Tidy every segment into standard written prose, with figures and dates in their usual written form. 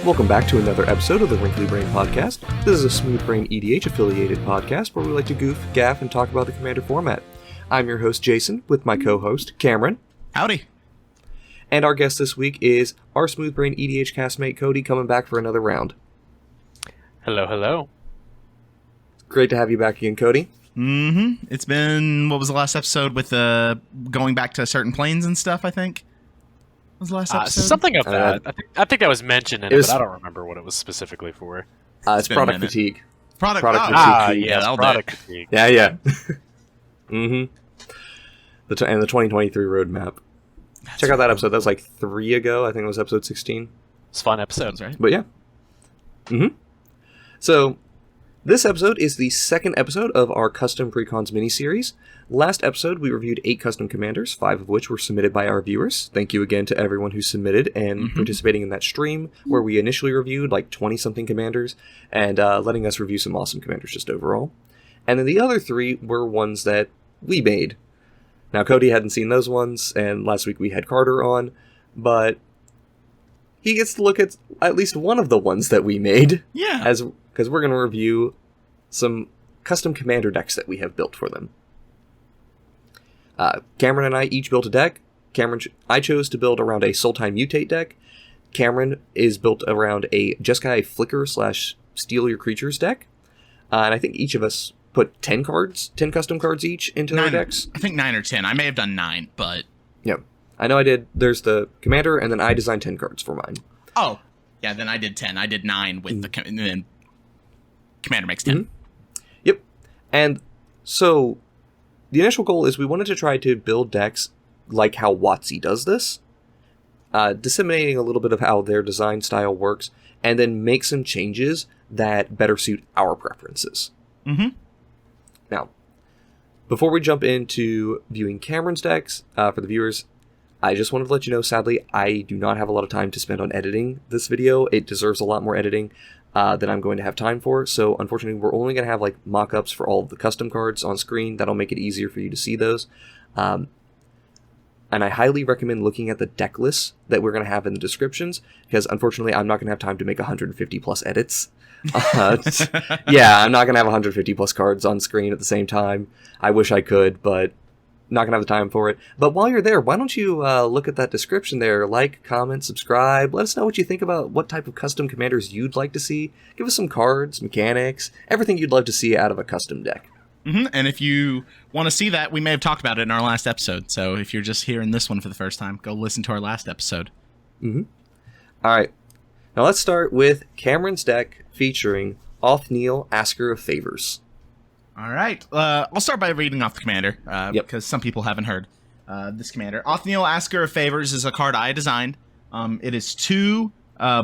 Welcome back to another episode of the Wrinkly Brain Podcast. This is a WrinklyBrainEDH affiliated podcast where we like to goof, gaff, and talk about the Commander format. I'm your host, Jason, with my co-host, Cameron. Howdy. And our guest this week is our WrinklyBrainEDH castmate, Cody, coming back for another round. Hello, hello. Great to have you back again, Cody. Mm-hmm. It's been, what was the last episode with going back to certain planes and stuff, I think? What was the last episode? Something of that. I think that was mentioned in it, but I don't remember what it was specifically for. It's product fatigue. Product fatigue. Yeah, product fatigue. Yeah. Mm-hmm. And the 2023 roadmap. Check out that episode. That was like 3 ago. I think it was episode 16. It's a fun episode, right? But yeah. Mm-hmm. So, this episode is the second episode of our Custom Precons miniseries. Last episode, we reviewed 8 custom commanders, 5 of which were submitted by our viewers. Thank you again to everyone who submitted and participating in that stream, where we initially reviewed like 20-something commanders, and letting us review some awesome commanders just overall. And then the other 3 were ones that we made. Now, Cody hadn't seen those ones, and last week we had Carter on, but he gets to look at least one of the ones that we made. Yeah. Because we're going to review some custom commander decks that we have built for them. Cameron and I each built a deck. I chose to build around a Sultai mutate deck. Cameron is built around a Jeskai flicker / steal your creatures deck. And I think each of us put 10 custom cards each into our decks. I think 9 or 10. I may have done 9, but... Yeah. I know I did. There's the commander, and then I designed 10 cards for mine. Oh. Yeah, then I did 10. I did 9 with and then commander makes 10. Yep. And so the initial goal is we wanted to try to build decks like how WotC does this, disseminating a little bit of how their design style works, and then make some changes that better suit our preferences. Mm-hmm. Now, before we jump into viewing Cameron's decks, for the viewers, I just wanted to let you know, sadly, I do not have a lot of time to spend on editing this video. It deserves a lot more editing than I'm going to have time for, so unfortunately we're only going to have like mock-ups for all of the custom cards on screen. That'll make it easier for you to see those. And I highly recommend looking at the deck lists that we're going to have in the descriptions, because unfortunately I'm not going to have time to make 150 plus edits. Yeah, I'm not going to have 150 plus cards on screen at the same time. I wish I could, but not going to have the time for it. But while you're there, why don't you look at that description there, like, comment, subscribe, let us know what you think about what type of custom commanders you'd like to see. Give us some cards, mechanics, everything you'd love to see out of a custom deck. Mm-hmm. And if you want to see that, we may have talked about it in our last episode. So if you're just hearing this one for the first time, go listen to our last episode. Mm-hmm. All right. Now let's start with Cameron's deck featuring Othneil, Asker of Favors. All right. I'll start by reading off the commander, because some people haven't heard this commander. Othneil, Asker of Favors is a card I designed. It is 2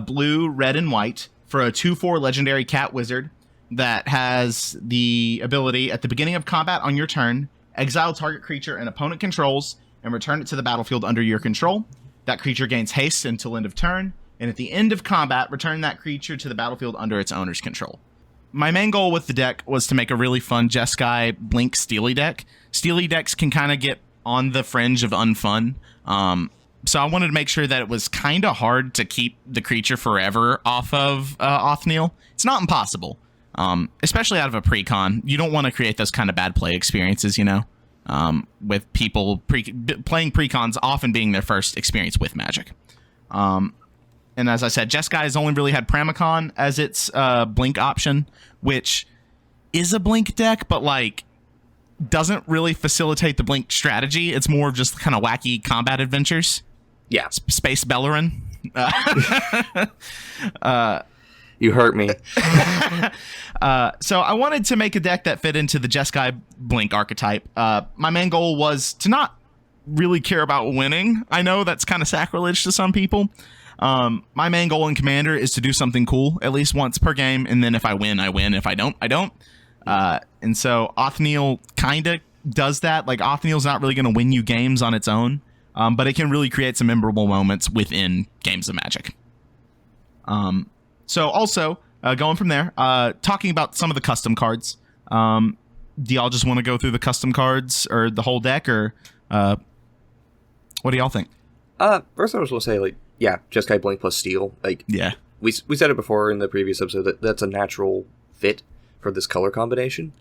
blue, red, and white for a 2/4 legendary cat wizard that has the ability, at the beginning of combat on your turn, exile target creature an opponent controls and return it to the battlefield under your control. That creature gains haste until end of turn, and at the end of combat, return that creature to the battlefield under its owner's control. My main goal with the deck was to make a really fun Jeskai Blink Steely deck. Steely decks can kind of get on the fringe of unfun, so I wanted to make sure that it was kind of hard to keep the creature forever off of Othneil. It's not impossible, especially out of a Precon. You don't want to create those kind of bad play experiences, with people playing Precons often being their first experience with Magic. And as I said, Jeskai has only really had Precon as its Blink option, which is a Blink deck, but like doesn't really facilitate the Blink strategy. It's more of just kind of wacky combat adventures. Yeah. Space Bellerin. You hurt me. So I wanted to make a deck that fit into the Jeskai Blink archetype. My main goal was to not really care about winning. I know that's kind of sacrilege to some people. My main goal in Commander is to do something cool at least once per game, and then if I win, I win. If I don't, I don't. And so Othneil kind of does that. Like, Othneil's not really going to win you games on its own, but it can really create some memorable moments within games of Magic. So also, going from there, talking about some of the custom cards, do y'all just want to go through the custom cards or the whole deck, or what do y'all think? First I was going to say, like, yeah, Jeskai Blink plus Steel. Like, yeah. we said it before in the previous episode that that's a natural fit for this color combination.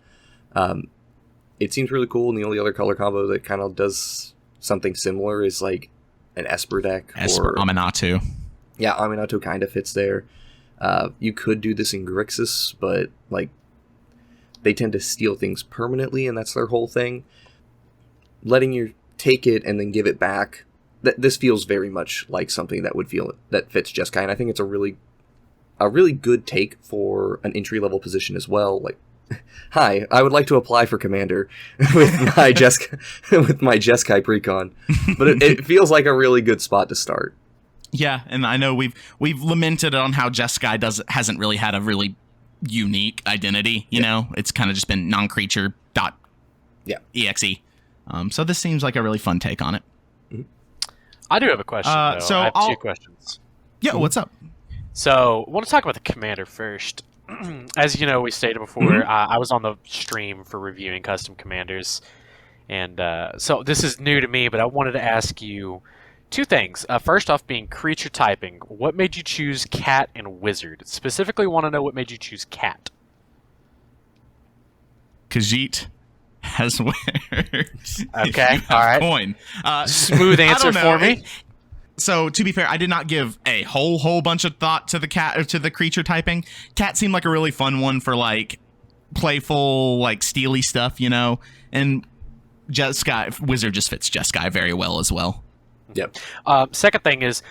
It seems really cool, and the only other color combo that kind of does something similar is like an Esper deck. Esper, Aminatou. Yeah, Aminatou kind of fits there. You could do this in Grixis, but like they tend to steal things permanently, and that's their whole thing. Letting you take it and then give it back, this feels very much like something that fits Jeskai, and I think it's a really good take for an entry-level position as well. Like, hi, I would like to apply for Commander with my Jeskai Precon, but it feels like a really good spot to start. Yeah, and I know we've lamented on how Jeskai hasn't really had a really unique identity. You know, it's kind of just been non-creature .exe. So this seems like a really fun take on it. I do have a question, though. So I have two questions. Yeah, what's up? So, I want to talk about the commander first. As you know, we stated before, I was on the stream for reviewing custom commanders. And so this is new to me, but I wanted to ask you two things. First off being creature typing. What made you choose cat and wizard? Specifically want to know what made you choose cat. Khajiit has words. Okay, all right. Coin. Smooth answer for me. So to be fair, I did not give a whole bunch of thought to the cat or to the creature typing. Cat seemed like a really fun one for like playful, like steely stuff, you know. And Jeskai wizard just fits Jeskai very well as well. Yep. Second thing is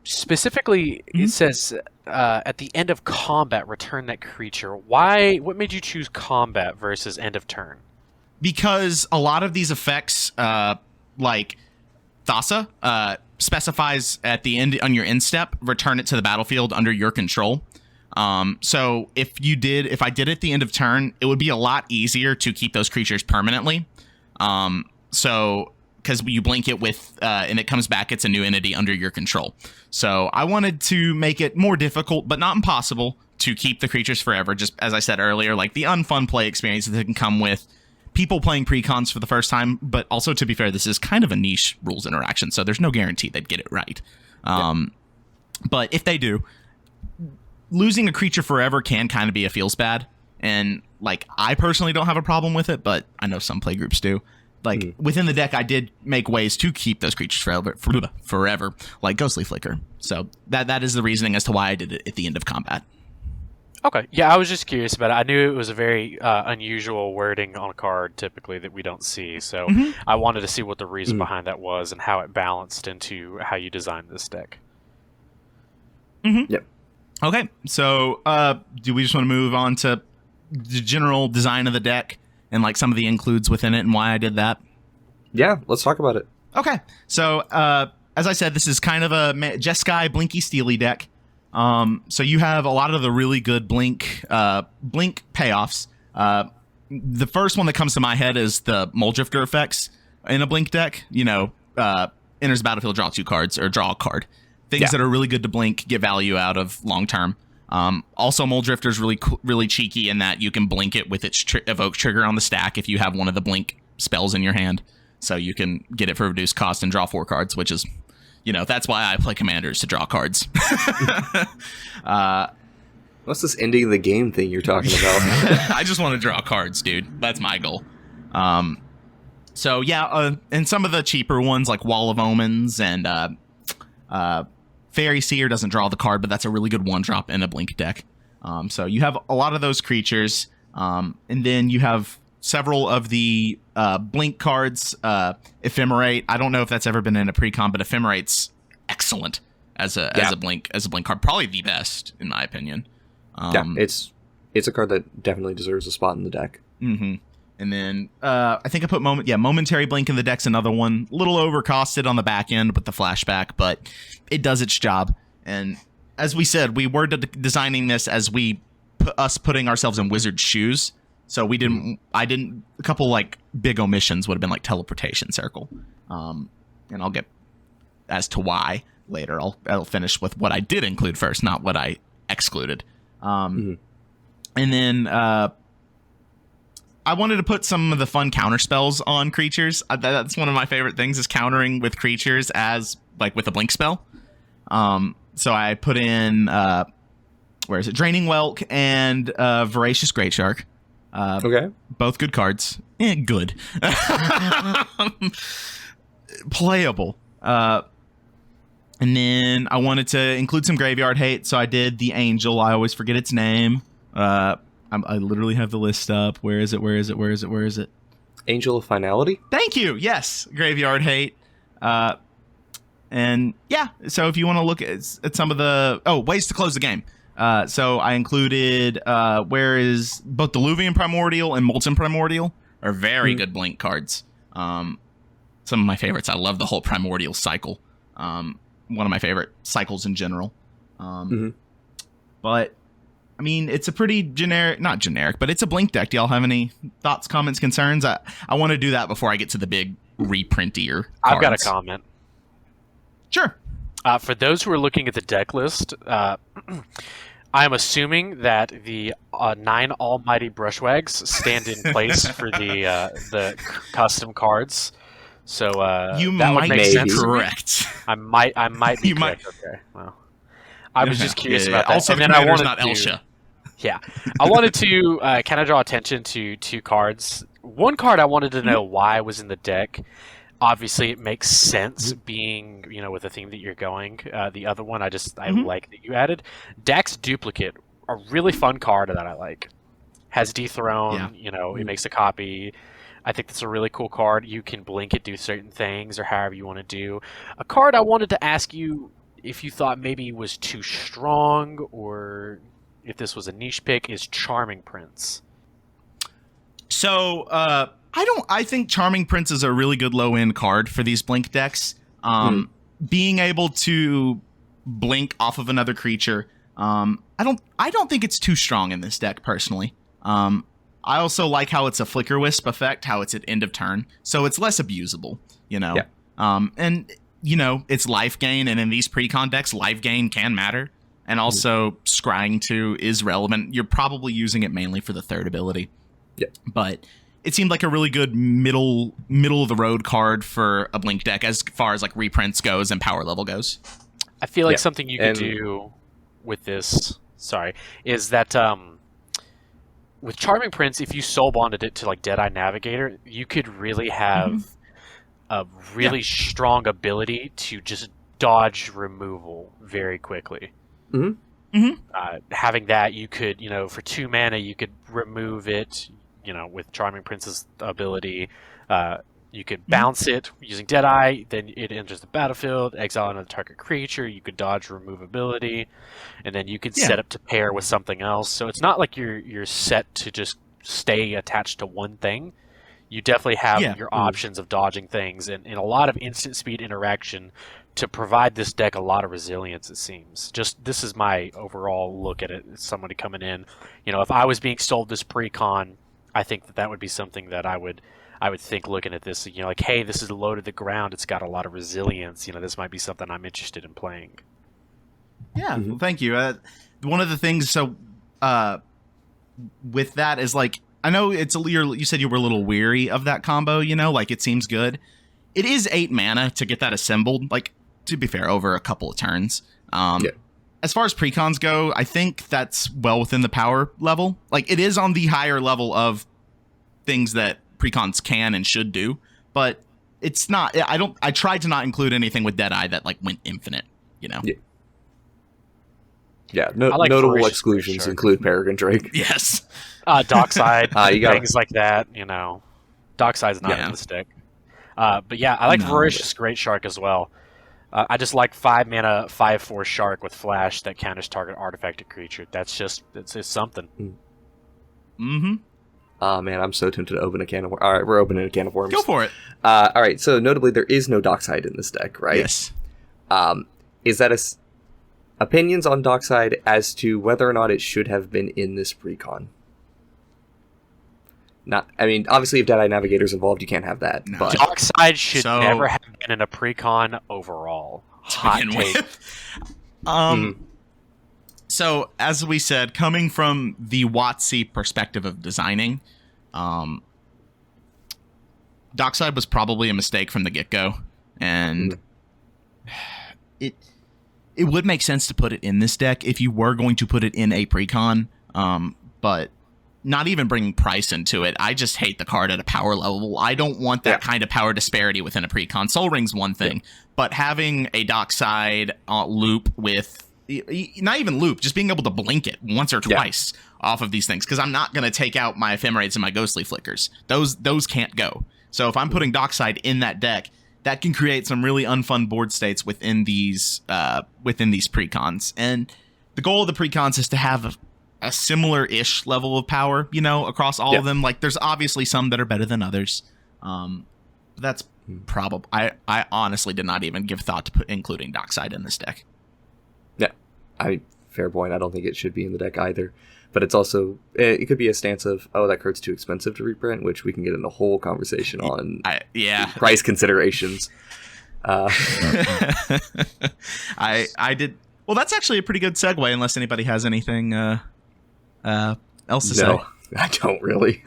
specifically it says at the end of combat, return that creature. Why? What made you choose combat versus end of turn? Because a lot of these effects, like Thassa, specifies at the end on your end step, return it to the battlefield under your control. So if I did it at the end of turn, it would be a lot easier to keep those creatures permanently. So because you blink it with, and it comes back, it's a new entity under your control. So I wanted to make it more difficult, but not impossible, to keep the creatures forever. Just as I said earlier, like the unfun play experience that can come with people playing Precons for the first time, but also, to be fair, this is kind of a niche rules interaction, so there's no guarantee they'd get it right. But if they do, losing a creature forever can kind of be a feels bad, and like I personally don't have a problem with it, but I know some play groups do. Like within the deck, I did make ways to keep those creatures forever, like Ghostly Flicker. So that is the reasoning as to why I did it at the end of combat. Okay. Yeah, I was just curious about it. I knew it was a very unusual wording on a card, typically, that we don't see. So I wanted to see what the reason behind that was and how it balanced into how you designed this deck. Yep. Okay. So do we just want to move on to the general design of the deck and like some of the includes within it and why I did that? Yeah, let's talk about it. Okay. So as I said, this is kind of a Jeskai Blinky Steely deck. So you have a lot of the really good blink payoffs. The first one that comes to my head is the Muldrifter effects in a blink deck. You know, enters the battlefield, draw 2 cards, or draw a card. Things that are really good to blink, get value out of long term. Also, Muldrifter is really cheeky in that you can blink it with its evoke trigger on the stack if you have one of the blink spells in your hand. So you can get it for reduced cost and draw 4 cards, which is, you know, that's why I play commanders, to draw cards. What's this ending the game thing you're talking about? I just want to draw cards, dude. That's my goal. So yeah, and some of the cheaper ones like Wall of Omens and Fairy Seer doesn't draw the card, but that's a really good 1-drop in a blink deck. So you have a lot of those creatures, and then you have several of the blink cards. Ephemerate, I don't know if that's ever been in a Precon, but Ephemerate's excellent as a blink card, probably the best in my opinion. It's a card that definitely deserves a spot in the deck. And then I think I put Momentary Blink in the deck's another one. A little overcosted on the back end with the flashback, but it does its job. And as we said, we were designing this as putting ourselves in Wizard's shoes. So a couple like big omissions would have been like Teleportation Circle. And I'll get as to why later. I'll finish with what I did include first, not what I excluded. And then I wanted to put some of the fun counter spells on creatures. That's one of my favorite things, is countering with creatures as like with a blink spell. So I put in where is it? Draining Whelk and Voracious Great Shark. Okay. Both good cards. Good. Playable. And then I wanted to include some graveyard hate, so I did the Angel. I always forget its name. I literally have the list up. Where is it? Angel of Finality? Thank you. Yes. Graveyard hate. And yeah, so if you want to look at some of the ways to close the game. So I included where is both Diluvian Primordial and Molten Primordial are very good blink cards. Some of my favorites. I love the whole Primordial cycle. One of my favorite cycles in general. But I mean, it's a pretty not generic, but it's a blink deck. Do y'all have any thoughts, comments, concerns? I want to do that before I get to the big reprintier cards. I've got a comment. Sure. For those who are looking at the deck list, I am assuming that the 9 Almighty Brushwags stand in place for the custom cards. So you that might would make be sense. Correct. I might be you correct. Might. Okay. Well, I was just curious about that. Also, and the then I commander's wanted not Elsha. Yeah, I wanted to kind of draw attention to 2 cards. One card I wanted to know why was in the deck. Obviously, it makes sense being, with the theme that you're going. The other one, I like that you added. Dax Duplicate, a really fun card that I like. Has Dethrone, it makes a copy. I think that's a really cool card. You can blink it, do certain things, or however you want to do. A card I wanted to ask you if you thought maybe was too strong, or if this was a niche pick, is Charming Prince. So, I think Charming Prince is a really good low-end card for these blink decks. Being able to blink off of another creature, I don't think it's too strong in this deck personally. I also like how it's a Flicker Wisp effect, how it's at end of turn, so it's less abusable, Yeah. And it's life gain, and in these Precon decks, life gain can matter, and also Scrying 2 is relevant. You're probably using it mainly for the third ability. Yeah. But it seemed like a really good middle of the road card for a blink deck as far as like reprints goes and power level goes. I feel like something you could do with this, is that with Charming Prince, if you soul bonded it to like Deadeye Navigator, you could really have a really strong ability to just dodge removal very quickly. Having that, you could, for 2 mana, you could remove it. With Charming Prince's ability, you could bounce it using Deadeye, then it enters the battlefield, exile another target creature, you could dodge removability, and then you could set up to pair with something else. So it's not like you're set to just stay attached to one thing. You definitely have your options of dodging things, and a lot of instant speed interaction to provide this deck a lot of resilience, it seems. This is my overall look at it as somebody coming in. If I was being sold this Precon, I think that would be something that I would think looking at this, like, hey, this is low to the ground. It's got a lot of resilience. This might be something I'm interested in playing. Yeah, well, thank you. One of the things, with that is like, I know you said you were a little weary of that combo, like it seems good. It is 8 mana to get that assembled, like, to be fair, over a couple of turns. As far as Precons go, I think that's well within the power level. Like, it is on the higher level of things that Precons can and should do, but it's not. I tried to not include anything with Deadeye that like went infinite. Notable exclusions include Peregrine Drake. Yes. Dockside, things like that. Dockside's not in this deck. But yeah, I like Voracious Great Shark as well. I just like 5 mana, 5/4 shark with flash that counters target artifacted creature. That's just it's something. Oh man, I'm so tempted to open a can of worms. All right, we're opening a can of worms. Go for it. All right, so notably, there is no Dockside in this deck, right? Yes. Is that opinions on Dockside as to whether or not it should have been in this Precon? Obviously, if Deadeye Navigator's involved, you can't have that. No. But Dockside should never have been in a Precon overall. Hot take. So, as we said, coming from the WotC perspective of designing, Dockside was probably a mistake from the get-go, and it would make sense to put it in this deck if you were going to put it in a Precon, but not even bringing price into it. I just hate the card at a power level. I don't want that kind of power disparity within a Precon. Soul Ring's one thing, but having a dockside loop with, not even loop, just being able to blink it once or twice off of these things, because I'm not going to take out my Ephemerates and my Ghostly Flickers. Those can't go. So if I'm putting dockside in that deck, that can create some really unfun board states within these Precons. And the goal of the Precons is to have a similar-ish level of power, across all of them. Like, there's obviously some that are better than others. But that's probably... I honestly did not even give thought to including dockside in this deck. Yeah, fair point. I don't think it should be in the deck either. But it's also... It could be a stance of, that card's too expensive to reprint, which we can get into a whole conversation on price considerations. I did... Well, that's actually a pretty good segue, unless anybody has anything else to say. No, I don't really.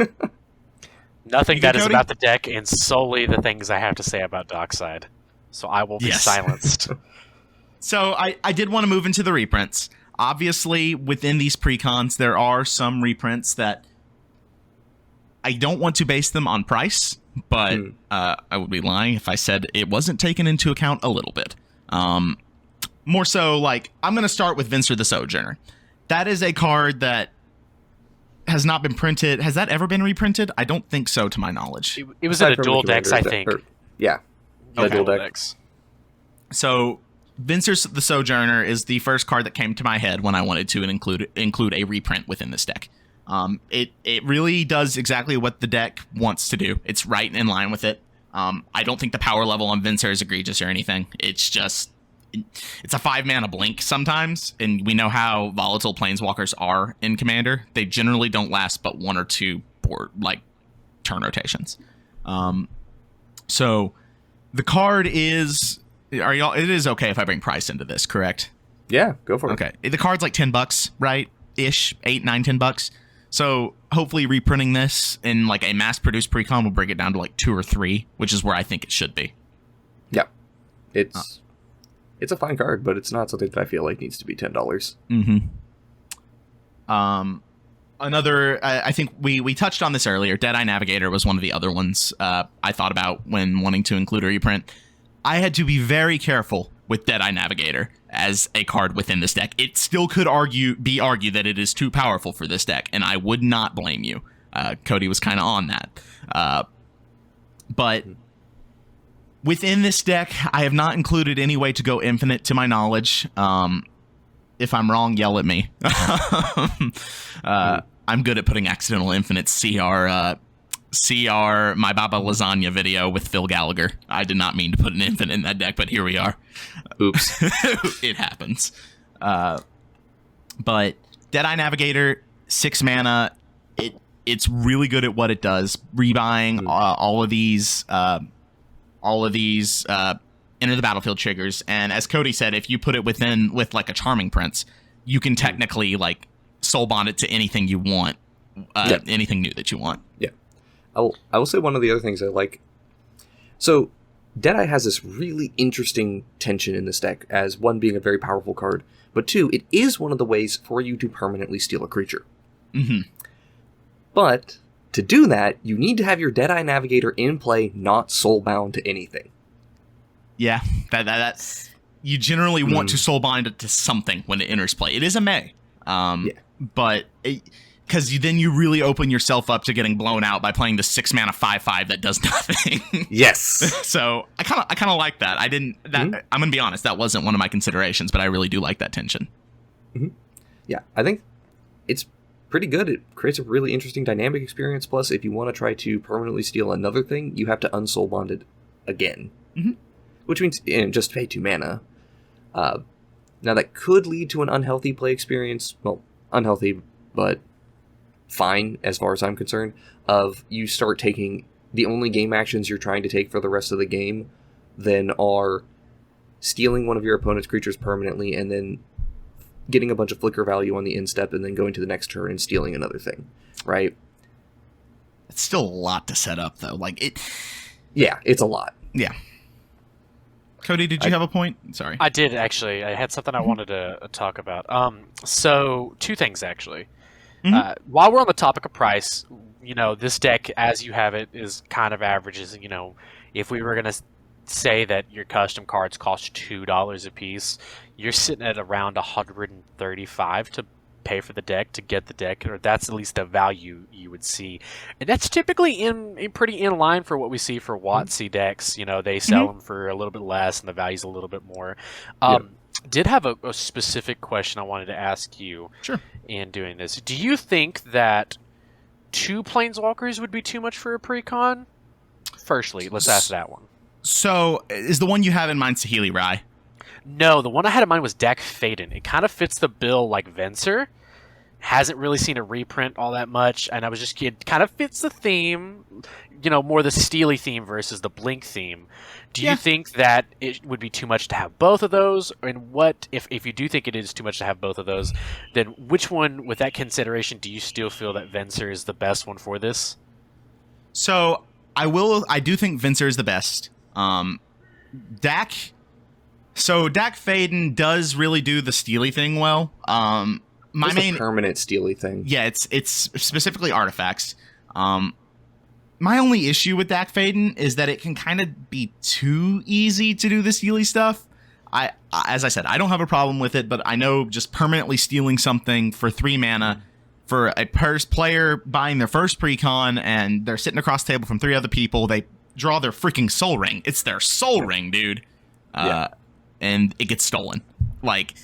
Nothing that is about the deck, and solely the things I have to say about dockside. So I will be silenced. So I did want to move into the reprints. Obviously, within these Precons, there are some reprints that I don't want to base them on price, but I would be lying if I said it wasn't taken into account a little bit. More so, like, I'm going to start with Venser the Sojourner. That is a card that has not been printed. Has that ever been reprinted? I don't think so, to my knowledge. It was in a dual decks, I think. Dual decks. So, Venser the Sojourner is the first card that came to my head when I wanted to include a reprint within this deck. It really does exactly what the deck wants to do. It's right in line with it. I don't think the power level on Venser is egregious or anything. It's just... It's a 5-mana blink sometimes, and we know how volatile planeswalkers are in Commander. They generally don't last but 1 or 2 turn rotations. So the card is... It is okay if I bring price into this, correct? Yeah, go for it. Okay. The card's like $10, right? Ish. 8, 9, $10. So hopefully reprinting this in like a mass-produced Precon will bring it down to like 2 or 3, which is where I think it should be. Yeah. It's a fine card, but it's not something that I feel like needs to be $10. Mm-hmm. Another, I think we touched on this earlier. Deadeye Navigator was one of the other ones I thought about when wanting to include a reprint. I had to be very careful with Deadeye Navigator as a card within this deck. It still could be argued that it is too powerful for this deck, and I would not blame you. Cody was kind of on that. But... Within this deck, I have not included any way to go infinite to my knowledge. If I'm wrong, yell at me. I'm good at putting accidental infinites. See our My Baba Lasagna video with Phil Gallagher. I did not mean to put an infinite in that deck, but here we are. Oops. It happens. But Deadeye Navigator, 6 mana. It's really good at what it does. Rebuying all of these enter the battlefield triggers, and as Cody said, if you put it with like a Charming Prince, you can technically like soul bond it to anything you want, anything new that you want. Yeah, I will say one of the other things I like. So Deadeye has this really interesting tension in this deck, as one being a very powerful card, but 2, it is one of the ways for you to permanently steal a creature. Mm-hmm. But to do that, you need to have your Deadeye Navigator in play, not soulbound to anything. Yeah, that's... You generally want to soulbind it to something when it enters play. It is a May. But... Because then you really open yourself up to getting blown out by playing the 6-mana 5/5 that does nothing. Yes. So, I kind of like that. I'm going to be honest, that wasn't one of my considerations, but I really do like that tension. Mm-hmm. Yeah, I think it's pretty good. It creates a really interesting dynamic experience. Plus, if you want to try to permanently steal another thing, you have to unsoul bond it again. Mm-hmm. Which means just pay 2 mana. Now, that could lead to an unhealthy play experience. Well, unhealthy, but fine, as far as I'm concerned. Of you start taking... The only game actions you're trying to take for the rest of the game then are stealing one of your opponent's creatures permanently, and then getting a bunch of flicker value on the instep, and then going to the next turn and stealing another thing, right? It's still a lot to set up, though. Like, it... Yeah, it's a lot. Yeah. Cody, did you have a point? Sorry. I did, actually. I had something I wanted to talk about. So, two things, actually. While we're on the topic of price, this deck, as you have it, is kind of averages. If we were going to say that your custom cards cost $2 a piece, you're sitting at around $135 to pay for the deck to get the deck, or that's at least the value you would see, and that's typically pretty in line for what we see for WotC decks. They sell them for a little bit less, and the value's a little bit more. Did have a specific question I wanted to ask you. Sure. In doing this, do you think that 2 Planeswalkers would be too much for a Precon? Firstly, let's ask that one. So, is the one you have in mind Saheeli Rai? No, the one I had in mind was Dak Faden. It kind of fits the bill like Venser. Hasn't really seen a reprint all that much, and it kind of fits the theme, more the Steely theme versus the Blink theme. Do you think that it would be too much to have both of those? And what, if you do think it is too much to have both of those, then which one, with that consideration, do you still feel that Venser is the best one for this? So, I do think Venser is the best. Dak Faden does really do the Steely thing well. My main permanent Steely thing. Yeah, it's specifically artifacts. My only issue with Dak Faden is that it can kind of be too easy to do the Steely stuff. As I said, I don't have a problem with it, but I know just permanently stealing something for 3 mana for a player buying their first Precon, and they're sitting across the table from 3 other people, they draw their freaking Soul Ring. It's their Soul Ring, dude. And it gets stolen. Like,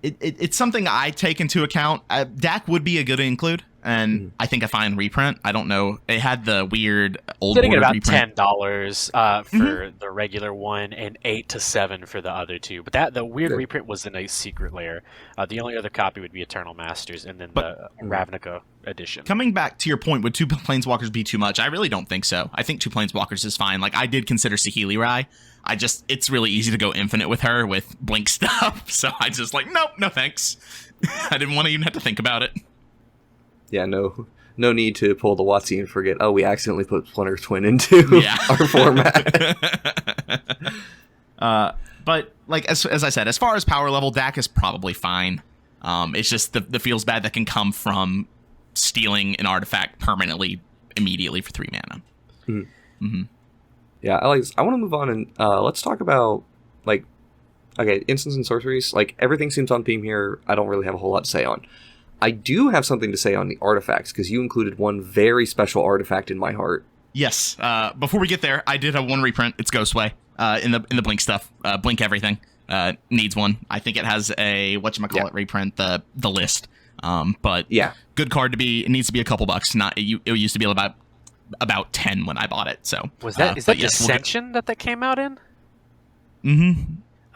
it's something I take into account. Dak would be a good include, and I think a fine reprint. I don't know. It had the weird old sitting at about reprint. $10 for the regular one and $8 to $7 for the other 2. But the weird reprint was in a secret layer. The only other copy would be Eternal Masters, and then the Ravnica edition. Coming back to your point, would 2 Planeswalkers be too much? I really don't think so. I think 2 Planeswalkers is fine. Like, I did consider Saheeli Rai. It's really easy to go infinite with her with Blink stuff. So I just nope, no thanks. I didn't want to even have to think about it. Yeah, no need to pull the WotC and forget, we accidentally put Splinter Twin into our format. But as I said, as far as power level, Dak is probably fine. It's just the feels bad that can come from stealing an artifact permanently immediately for 3 mana. Yeah, I want to move on and let's talk about instants and sorceries. Everything seems on theme here. I don't really have a whole lot to say on. I do have something to say on the artifacts, because you included one very special artifact in my heart. Yes. Before we get there, I did have one reprint. It's Ghostway in the Blink stuff. Blink everything needs one. I think it has a reprint, the list. But good card to be. It needs to be a couple bucks. It used to be about 10 when I bought it. So is that Dissension that came out in?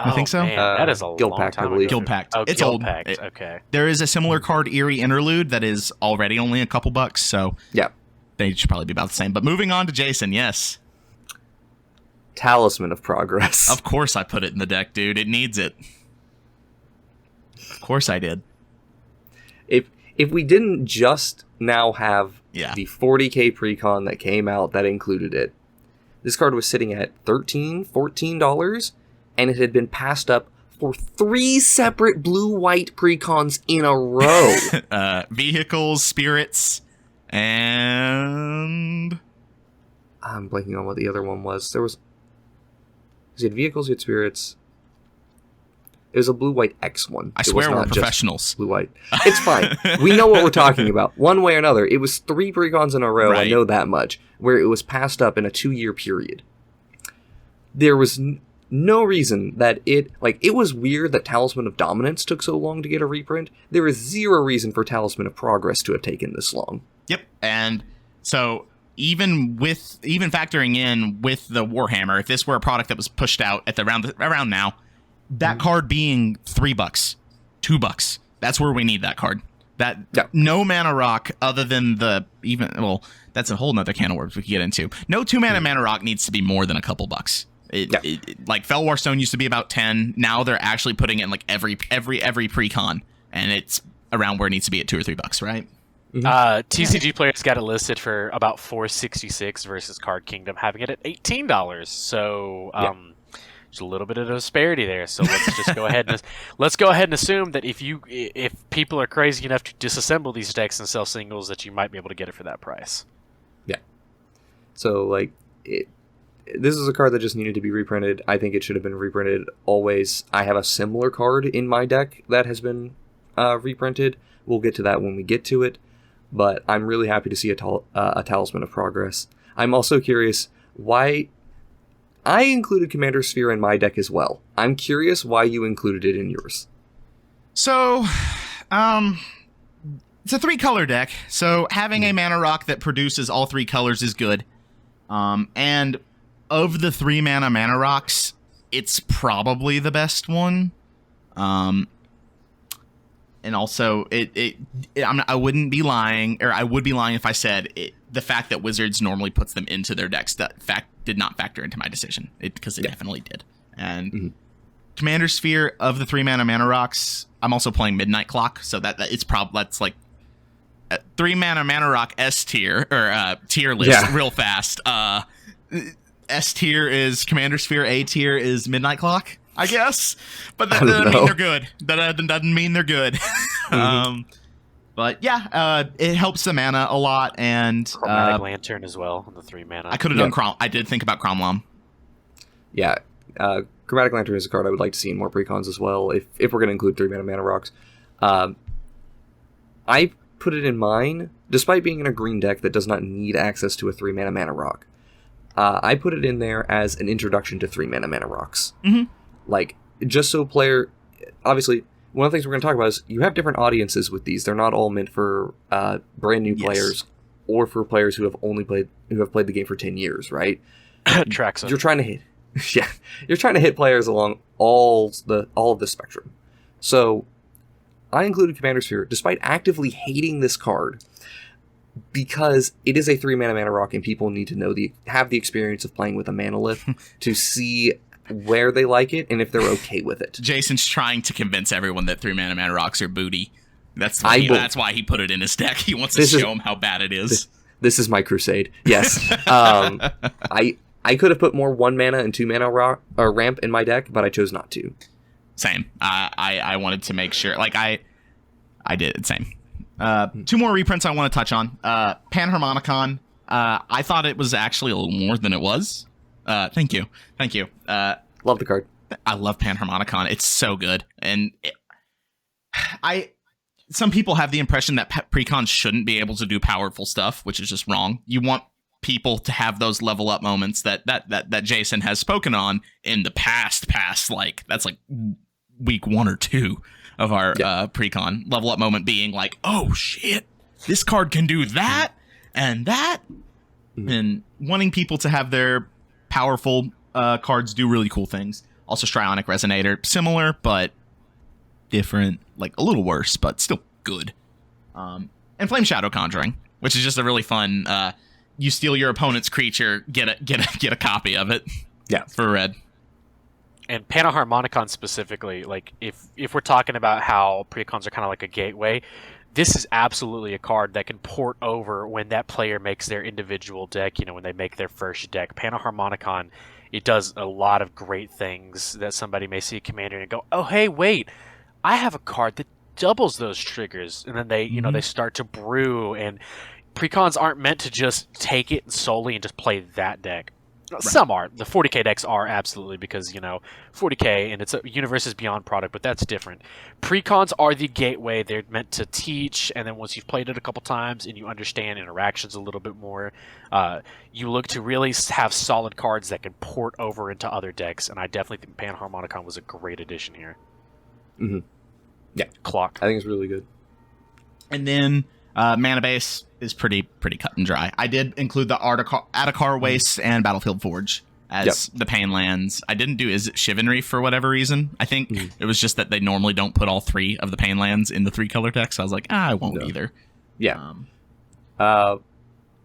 I think so. Man, that is a Guild long Pact, time I believe. ago. Guild Pact. Oh, It's Guild old. Pact. Okay. There is a similar card, Eerie Interlude, that is already only a couple bucks. So they should probably be about the same. But moving on to Jason, yes. Talisman of Progress. Of course I put it in the deck, dude. It needs it. Of course I did. If we didn't just now have the 40k Precon that came out that included it, this card was sitting at $13, $14, and it had been passed up for 3 separate blue-white Precons in a row. Vehicles, spirits, and... I'm blanking on what the other one was. You had vehicles, you had spirits. It was a blue-white X one. I swear we're professionals. Blue-white. It's fine. We know what we're talking about. One way or another. It was 3 Precons in a row, right. I know that much, where it was passed up in a 2-year period. There was no reason that it was weird that Talisman of Dominance took so long to get a reprint. There is 0 reason for Talisman of Progress to have taken this long. Yep, and so... Even factoring in with the Warhammer, if this were a product that was pushed out at around now, that card being $3, $2, that's where we need that card. No mana rock other than that's a whole nother can of worms we could get into. No 2 mana rock needs to be more than a couple bucks. Like Felwar Stone used to be about 10. Now they're actually putting it in every Precon, and it's around where it needs to be at $2 or $3, right? TCG players got it listed for about $4.66 versus Card Kingdom having it at $18. So there's a little bit of disparity there. So let's just go ahead and assume that if people are crazy enough to disassemble these decks and sell singles, that you might be able to get it for that price. Yeah. So like this is a card that just needed to be reprinted. I think it should have been reprinted always. I have a similar card in my deck that has been reprinted. We'll get to that when we get to it. But I'm really happy to see a Talisman of Progress. I'm also curious why I included Commander Sphere in my deck as well. I'm curious why you included it in yours. So, it's a 3-color deck. So having a mana rock that produces all 3 colors is good. And of the 3 mana rocks, it's probably the best one. And also, I wouldn't be lying, or I would be lying if I said the fact that Wizards normally puts them into their decks did not factor into my decision, because it definitely did. And Commander Sphere, of the 3 mana rocks, I'm also playing Midnight Clock, so that's like 3 mana rock S tier, or tier list real fast. S tier is Commander Sphere, A tier is Midnight Clock, I guess. But that doesn't mean they're good. That doesn't mean they're good. But yeah, it helps the mana a lot. And Chromatic Lantern as well on the 3 mana. I could have done I did think about Cromlom. Yeah, Chromatic Lantern is a card I would like to see in more Precons as well, if we're going to include 3 mana rocks. I put it in mine, despite being in a green deck that does not need access to a 3 mana rock. I put it in there as an introduction to 3 mana rocks. Like, just so player... Obviously, one of the things we're going to talk about is you have different audiences with these. They're not all meant for brand new players or for players who have played the game for 10 years, right? Traxxas. You're trying to hit... Yeah, you're trying to hit players along all of the spectrum. So, I included Commander Sphere, despite actively hating this card, because it is a 3 mana rock, and people need to have the experience of playing with a Manolith to see where they like it and if they're okay with it. Jason's trying to convince everyone that 3 mana rocks are booty. That's why he put it in his deck. He wants to show them how bad it is. This is my crusade. Yes. I could have put more 1 mana and 2 mana ramp in my deck, but I chose not to. Same. I wanted to make sure. Like, I did. Same. 2 more reprints I want to touch on. Panharmonicon. I thought it was actually a little more than it was. Thank you. Love the card. I love Panharmonicon. It's so good. And some people have the impression that Precons shouldn't be able to do powerful stuff, which is just wrong. You want people to have those level up moments that Jason has spoken on in the past, like, that's like week 1 or 2 of our Precon level up moment being like, oh shit, this card can do that and that. And wanting people to have their powerful cards do really cool things. Also, Strionic Resonator, similar but different, like a little worse, but still good. And Flame Shadow Conjuring, which is just a really fun. You steal your opponent's creature, get a copy of it. Yeah, for red. And Panharmonicon specifically, like if we're talking about how Precons are kind of like a gateway, this is absolutely a card that can port over when that player makes their individual deck, when they make their first deck. Panharmonicon, it does a lot of great things that somebody may see a commander and go, oh, hey, wait, I have a card that doubles those triggers. And then they, they start to brew, and Precons aren't meant to just take it solely and just play that deck. Right. Some are. The 40k decks are, absolutely, because, 40k, and it's a Universes Beyond product, but that's different. Precons are the gateway. They're meant to teach, and then once you've played it a couple times and you understand interactions a little bit more, you look to really have solid cards that can port over into other decks, and I definitely think Panharmonicon was a great addition here. Yeah. Clock. I think it's really good. And then mana base is pretty cut and dry. I did include the Adakar Waste and Battlefield Forge as the pain lands. I didn't do Chivalry for whatever reason. I think it was just that they normally don't put all 3 of the pain lands in the 3-color deck, so I was like, I won't either. Yeah.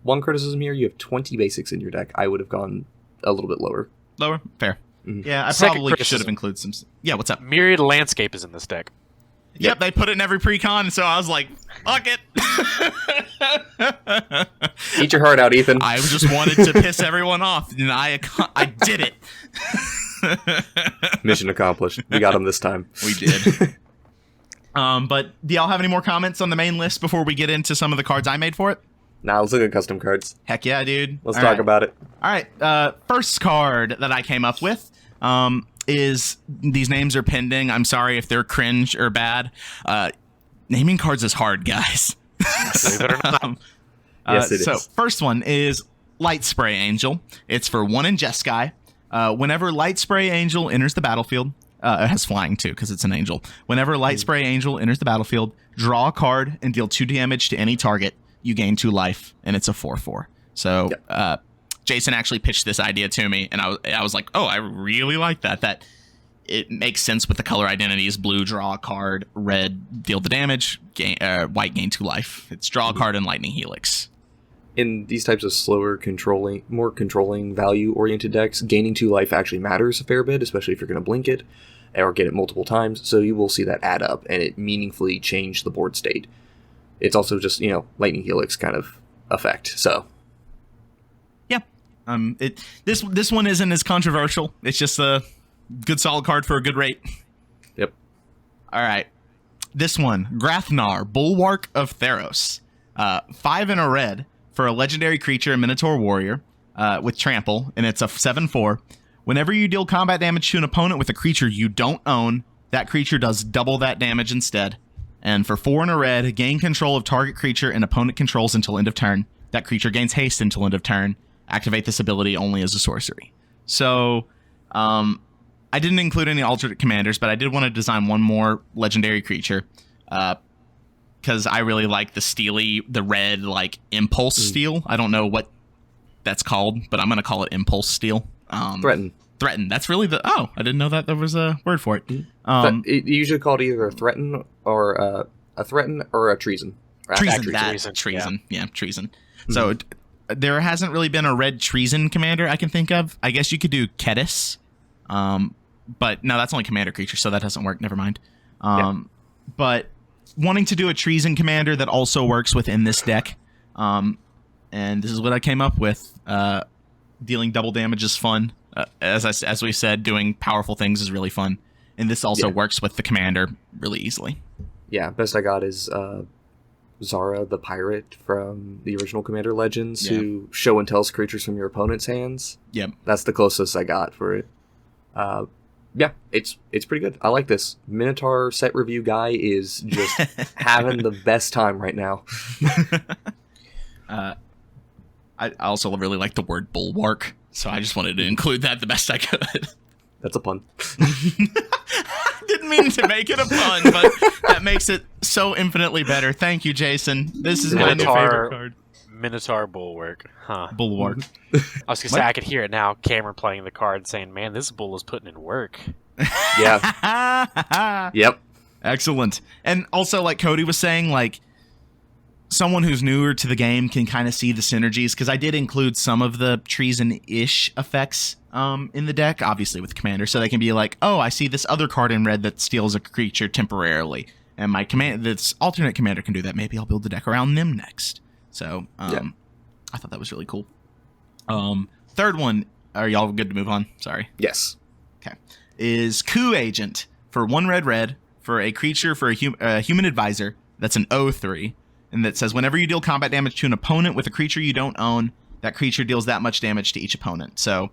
One criticism here, you have 20 basics in your deck. I would have gone a little bit lower. Lower? Fair. Yeah, I probably should have included some... Yeah, what's up? Myriad Landscape is in this deck. Yep, they put it in every Precon, so I was like, fuck it. Eat your heart out, Ethan. I just wanted to piss everyone off, and I did it. Mission accomplished. We got him this time. We did. But do y'all have any more comments on the main list before we get into some of the cards I made for it? Nah, let's look at custom cards. Heck yeah, dude. Let's talk about it. All right. First card that I came up with is, these names are pending. I'm sorry if they're cringe or bad. Naming cards is hard, guys. Believe it or not. Yes, it is. So first one is Light Spray Angel. It's for 1 in Jeskai. Whenever Light Spray Angel enters the battlefield, it has flying too because it's an angel. Whenever Light Spray Angel enters the battlefield, draw a card and deal 2 damage to any target. You gain 2 life, and it's a 4/4. So Jason actually pitched this idea to me, and I was like, oh, I really like that. That it makes sense with the color identities: blue, draw a card; red, deal the damage; white, gain 2 life. It's draw a card and Lightning Helix. In these types of slower, more controlling, value-oriented decks, gaining 2 life actually matters a fair bit, especially if you're going to blink it or get it multiple times. So you will see that add up, and it meaningfully change the board state. It's also just, Lightning Helix kind of effect. So, yeah, this one isn't as controversial. It's just a good solid card for a good rate. Yep. All right, this one, Grathnar, Bulwark of Theros, 5 in a red for a legendary creature, Minotaur Warrior, with trample, and it's a 7/4. Whenever you deal combat damage to an opponent with a creature you don't own, that creature does double that damage instead. And for 4 in a red, gain control of target creature and opponent controls until end of turn. That creature gains haste until end of turn. Activate this ability only as a sorcery. So, I didn't include any alternate commanders, but I did want to design one more legendary creature. Because I really like the red, impulse steel. I don't know what that's called, but I'm going to call it impulse steel. Threaten. That's really I didn't know that there was a word for it. It usually called either a threaten or a threaten or a treason. Treason. Yeah, treason. So there hasn't really been a red treason commander I can think of. I guess you could do Kedis. But no, that's only commander creature, so that doesn't work. Never mind. But wanting to do a treason commander that also works within this deck. And this is what I came up with. Dealing double damage is fun. As we said, doing powerful things is really fun. And this also works with the commander really easily. Yeah, best I got is Zara the Pirate from the original Commander Legends, who show and tells creatures from your opponent's hands. Yep. That's the closest I got for it. It's pretty good. I like this. Minotaur set review guy is just having the best time right now. I also really like the word bulwark, so I just wanted to include that the best I could. That's a pun. Didn't mean to make it a pun, but that makes it so infinitely better. Thank you, Jason. This is my new favorite card. Minotaur Bulwark. Huh. Bulwark. I was going to say, I could hear it now. Cameron playing the card saying, man, this bull is putting in work. Yeah. Yep. Excellent. And also, like Cody was saying, someone who's newer to the game can kind of see the synergies, because I did include some of the treason-ish effects in the deck, obviously with Commander, so they can be like, oh, I see this other card in red that steals a creature temporarily, and my this alternate Commander can do that. Maybe I'll build the deck around them next. So, I thought that was really cool. Third one, are y'all good to move on? Sorry. Yes. Okay. Is Coup Agent for 1 red for a creature for a human advisor that's an 0/3. And that says, whenever you deal combat damage to an opponent with a creature you don't own, that creature deals that much damage to each opponent. So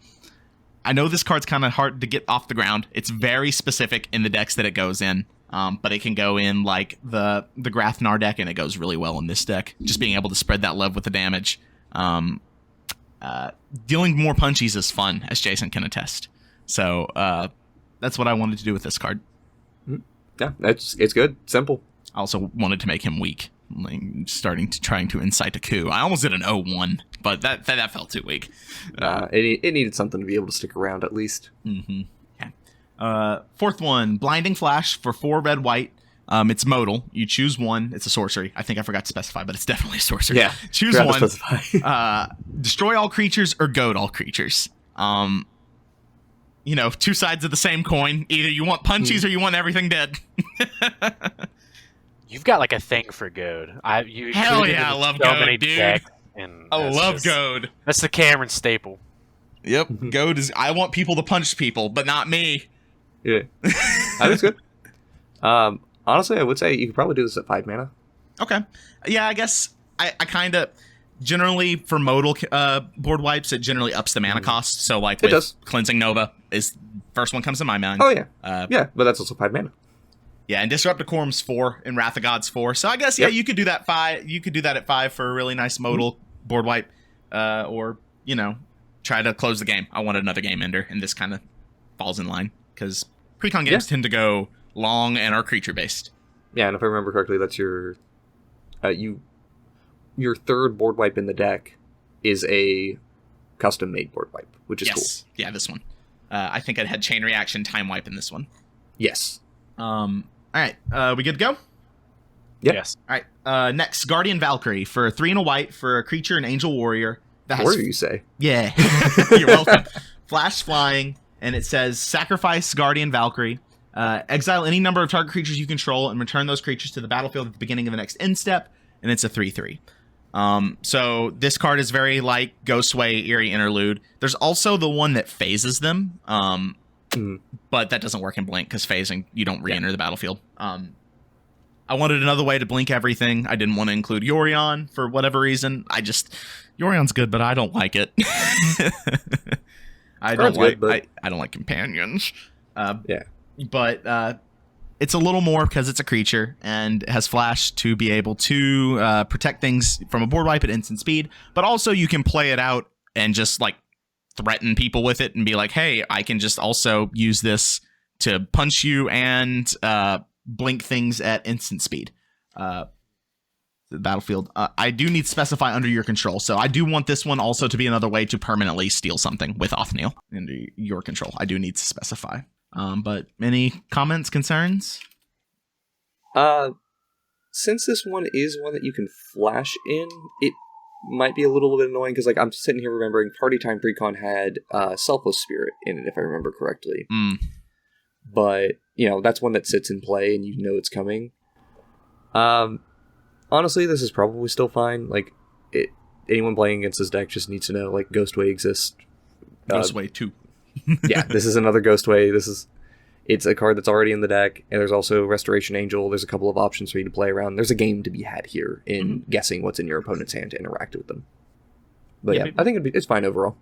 I know this card's kind of hard to get off the ground. It's very specific in the decks that it goes in. But it can go in like the Grathnar deck, and it goes really well in this deck. Just being able to spread that love with the damage. Dealing more punchies is fun, as Jason can attest. So that's what I wanted to do with this card. Yeah, it's good. Simple. I also wanted to make him weak. Trying to incite a coup. I almost did an 0/1, but that felt too weak. It needed something to be able to stick around at least. Mm-hmm. Okay. Fourth one, Blinding Flash for 4 red/white. It's modal. You choose one. It's a sorcery. I think I forgot to specify, but it's definitely a sorcery. Yeah. Choose one. Destroy all creatures or goad all creatures. 2 sides of the same coin. Either you want punchies or you want everything dead. You've got like a thing for goad. Hell yeah, I love goad, dude. And I love goad. That's the Cameron staple. Yep. Goad is. I want people to punch people, but not me. Yeah, that is good. Honestly, I would say you could probably do this at 5 mana. Okay. Yeah, I guess I kind of generally for modal board wipes, it generally ups the mana cost. So like with Cleansing Nova is first one comes to my mind. Oh yeah, yeah, but that's also 5 mana. Yeah, and Disrupt Decorum's 4 and Wrath of God's 4. So I guess you could do that 5. You could do that at 5 for a really nice modal board wipe, or try to close the game. I wanted another game ender, and this kind of falls in line because Precon games tend to go long and are creature based. Yeah, and if I remember correctly, that's your your third board wipe in the deck is a custom made board wipe, which is cool. Yeah, this one. I think I had Chain Reaction Time Wipe in this one. Yes. All right. We good to go? Yep. Yes. All right. Next, Guardian Valkyrie for 3 and a white for a creature and Angel Warrior. Warrior, you say? Yeah. You're welcome. Flash flying, and it says sacrifice Guardian Valkyrie. Exile any number of target creatures you control and return those creatures to the battlefield at the beginning of the next end step, and it's a 3/3. So this card is very like Ghostway, Eerie Interlude. There's also the one that phases them, but that doesn't work in Blink because phasing, you don't re-enter the battlefield. I wanted another way to blink everything. I didn't want to include Yorion for whatever reason. Yorion's good, but I don't like it. I don't like companions. But it's a little more because it's a creature and it has flash to be able to protect things from a board wipe at instant speed. But also you can play it out and just like threaten people with it and be like, hey, I can just also use this to punch you and blink things at instant speed. The battlefield. I do need to specify under your control. So I do want this one also to be another way to permanently steal something with Othneil under your control. I do need to specify. But any comments, concerns? Since this one is one that you can flash in, it might be a little bit annoying because, like, I'm sitting here remembering Party Time Precon had Selfless Spirit in it, if I remember correctly. But that's one that sits in play and it's coming. Honestly, this is probably still fine. Like, anyone playing against this deck just needs to know, like, Ghostway exists. Ghostway 2. Yeah, this is another Ghostway. It's a card that's already in the deck, and there's also Restoration Angel. There's a couple of options for you to play around. There's a game to be had here in guessing what's in your opponent's hand to interact with them. But I think it's fine overall.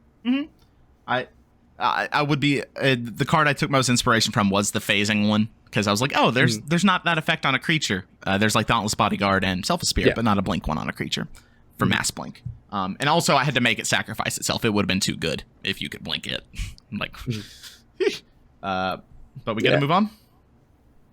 I would be the card I took most inspiration from was the phasing one because I was like, oh, there's not that effect on a creature. There's like Dauntless Bodyguard and Selfless Spirit, but not a blink one on a creature for mass blink. And also I had to make it sacrifice itself. It would have been too good if you could blink it. Like, but we gotta move on.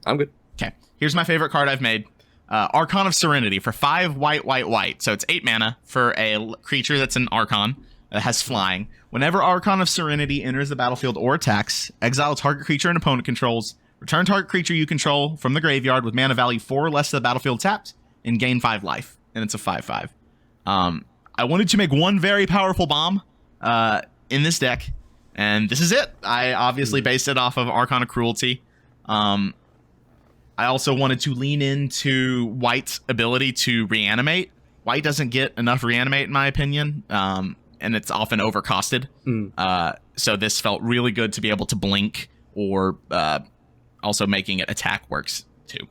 I'm good. Okay. Here's my favorite card I've made. Archon of Serenity for 5 white. So it's 8 mana for a creature that's an Archon that has flying. Whenever Archon of Serenity enters the battlefield or attacks, exile target creature and opponent controls, return target creature you control from the graveyard with mana value 4 or less to the battlefield tapped, and gain 5 life. And it's a 5/5. I wanted to make one very powerful bomb in this deck, and this is it. I obviously based it off of Archon of Cruelty. I also wanted to lean into White's ability to reanimate. White doesn't get enough reanimate, in my opinion, and it's often overcosted. So this felt really good to be able to blink, or also making it attack works too.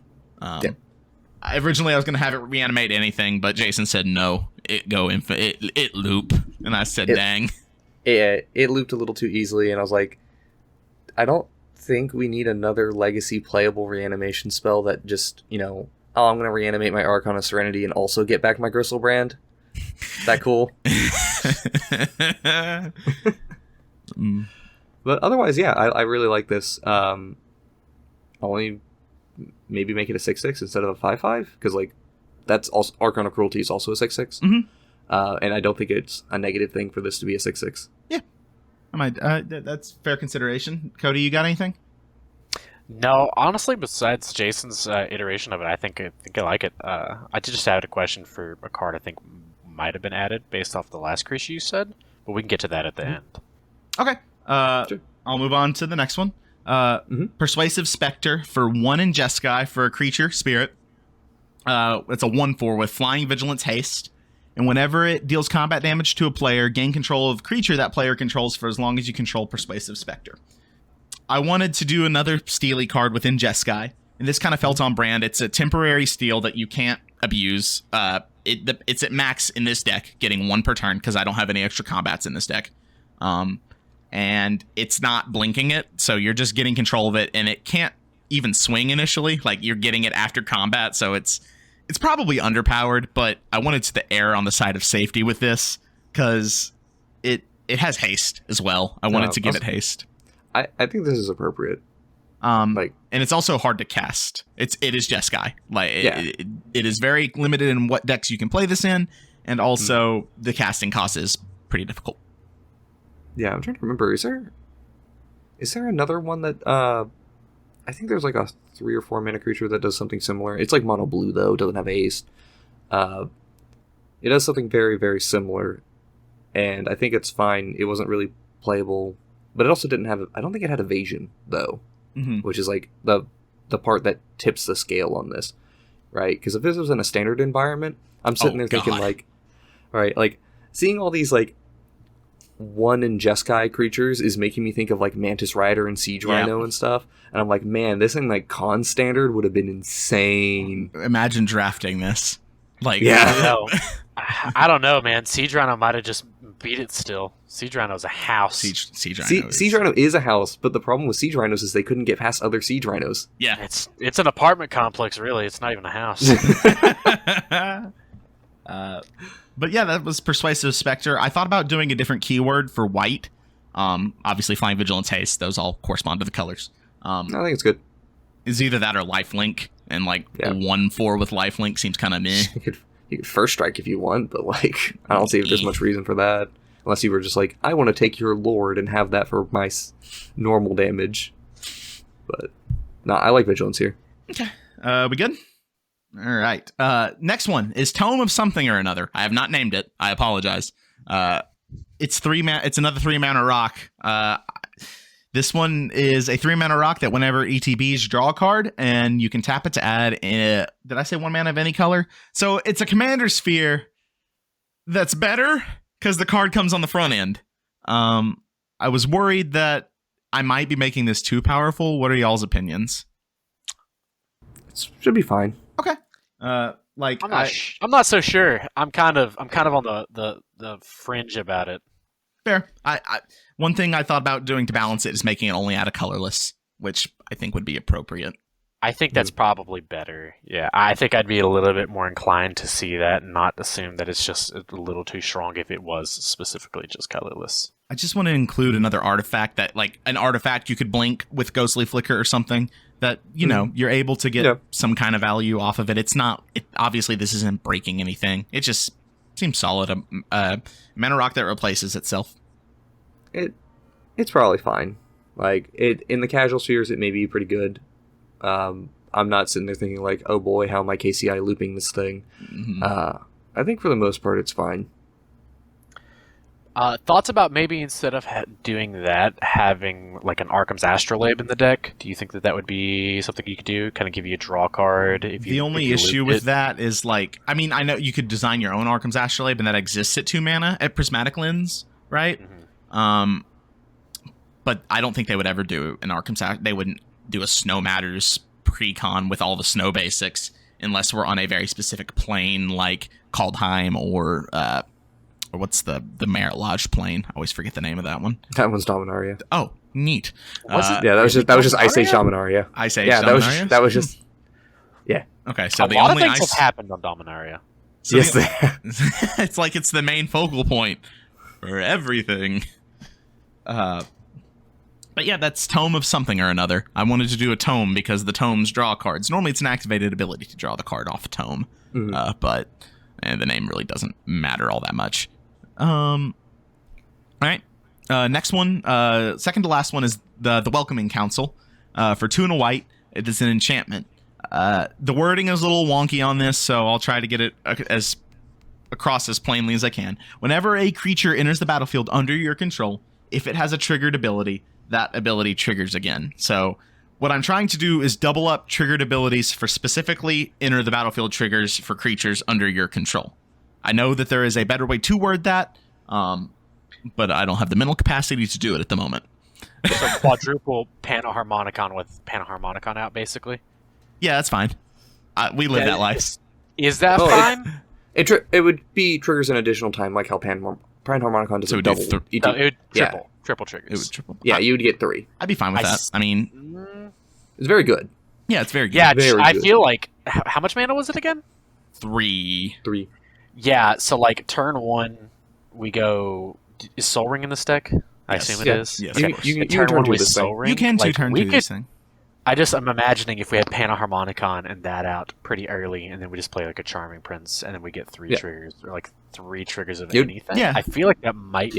Originally, I was going to have it reanimate anything, but Jason said no. It loop, and I said, dang. It looped a little too easily, and I was like, I don't think we need another legacy playable reanimation spell that just, I'm going to reanimate my Archon of Serenity and also get back my Gristlebrand. That cool? But otherwise, yeah, I really like this. I'll only maybe make it a 6/6 instead of a 5/5, because, like, that's also Archon of Cruelty is also a 6/6. And I don't think it's a negative thing for this to be a 6/6. Yeah. That's fair consideration. Cody, you got anything? No, honestly, besides Jason's iteration of it, I think I like it. I just had a question for a card I think might have been added based off the last creature you said, but we can get to that at the end. Okay. Sure. I'll move on to the next one. Persuasive Spectre for 1 in Jeskai for a creature, spirit. It's a 1/4 with Flying, Vigilance, Haste. and whenever it deals combat damage to a player, gain control of creature that player controls for as long as you control Persuasive Spectre. I wanted to do another steely card within Jeskai, and this kind of felt on brand. It's a temporary steal that you can't abuse. It's at max in this deck, getting 1 per turn, because I don't have any extra combats in this deck. And it's not blinking it, so you're just getting control of it, and it can't even swing initially. Like, you're getting it after combat, so it's probably underpowered, but I wanted to err on the side of safety with this, because it has haste as well. I wanted to give it haste. I think this is appropriate. And it's also hard to cast. It is Jeskai. It is very limited in what decks you can play this in, and also the casting cost is pretty difficult. Yeah, I'm trying to remember. Is there another one that I think there's like a 3 or 4 mana creature that does something similar. It's like mono blue though, doesn't have haste. It does something very, very similar, and I think it's fine. It wasn't really playable, but it also didn't have. I don't think it had evasion though, which is like the part that tips the scale on this, right? Because if this was in a standard environment, I'm sitting there thinking like, right, like seeing all these like 1 in Jeskai creatures is making me think of like Mantis Rider and Siege Rhino and stuff, and I'm like, man, this in like con standard would have been insane. Imagine drafting this. Like, I don't know, man. Siege Rhino might have just beat it still. Siege Rhino's a house. Siege Rhino is a house, but the problem with Siege Rhinos is they couldn't get past other Siege Rhinos. Yeah. It's an apartment complex, really. It's not even a house. But yeah, that was Persuasive Spectre. I thought about doing a different keyword for white. Obviously, Flying Vigilance, Haste. Those all correspond to the colors. I think it's good. It's either that or Lifelink, and like 1/4 with Lifelink seems kind of meh. You could First Strike if you want, but like I don't see if there's much reason for that. Unless you were just like, I want to take your Lord and have that for my normal damage. But no, I like Vigilance here. Okay. We good? All right. Next one is Tome of Something or Another. I have not named it. I apologize. It's another 3-mana rock. This one is a 3-mana rock that whenever ETBs draw a card, and you can tap it to add did I say 1 mana of any color? So it's a commander sphere that's better because the card comes on the front end. I was worried that I might be making this too powerful. What are y'all's opinions? It should be fine. Okay. I'm not so sure. I'm kind of on the fringe about it. Fair. One thing I thought about doing to balance it is making it only out of colorless, which I think would be appropriate. I think that's probably better. Yeah, I think I'd be a little bit more inclined to see that and not assume that it's just a little too strong if it was specifically just colorless. I just want to include another artifact that, like, an artifact you could blink with Ghostly Flicker or something that, you know, you're able to get some kind of value off of it. It's not, obviously this isn't breaking anything. It just seems solid. A mana rock that replaces itself. It's probably fine. Like, in the casual spheres, it may be pretty good. I'm not sitting there thinking like, oh boy, how am I KCI looping this thing? I think for the most part, it's fine. Thoughts about maybe instead of doing that, having like an Arkham's Astrolabe in the deck? Do you think that would be something you could do? Kind of give you a draw card? The only issue with that is like, I mean, I know you could design your own Arkham's Astrolabe, and that exists at 2 mana at Prismatic Lens, right? But I don't think they would ever do an Arkham's Astrolabe. They wouldn't do a Snow Matters Precon with all the snow basics unless we're on a very specific plane like Kaldheim or what's the Merit Lodge plane? I always forget the name of that one. That one's Dominaria. Oh, neat. Yeah, that was just Ice Age Dominaria. Ice Age Dominaria? That was just yeah. Okay, so a lot of things have happened on Dominaria. So yes, it's like it's the main focal point for everything. But yeah, that's Tome of Something or Another. I wanted to do a tome because the tomes draw cards. Normally it's an activated ability to draw the card off a tome. But the name really doesn't matter all that much. All right. Next one, second to last one is the Welcoming Council. For 2 and a white, it is an enchantment. The wording is a little wonky on this, so I'll try to get it as across as plainly as I can. Whenever a creature enters the battlefield under your control, if it has a triggered ability, that ability triggers again. So what I'm trying to do is double up triggered abilities for specifically enter the battlefield triggers for creatures under your control. I know that there is a better way to word that, but I don't have the mental capacity to do it at the moment. So quadruple Panaharmonicon with Panaharmonicon out, basically. Yeah, that's fine. We live that life. Is that fine? It would be triggers an additional time, like how Panharmonicon does So a double. No, it would triple triggers. It would triple. Yeah, you would get 3. I'd be fine with that. I mean, it's very good. yeah, it's very good. Yeah, Very I good. feel like how much mana was it again? 3. 3. Yeah, so like turn 1, we go. Is Soul Ring in this deck? I Yes. assume Yeah. it is. Yes, Okay. of course. You can turn turn 1 to with this Soul thing. Ring. You can like, turn we to could. this thing. I'm imagining if we had Panaharmonicon and that out pretty early, and then we just play like a Charming Prince, and then we get 3 triggers, or like 3 triggers of anything. Yeah. I feel like that might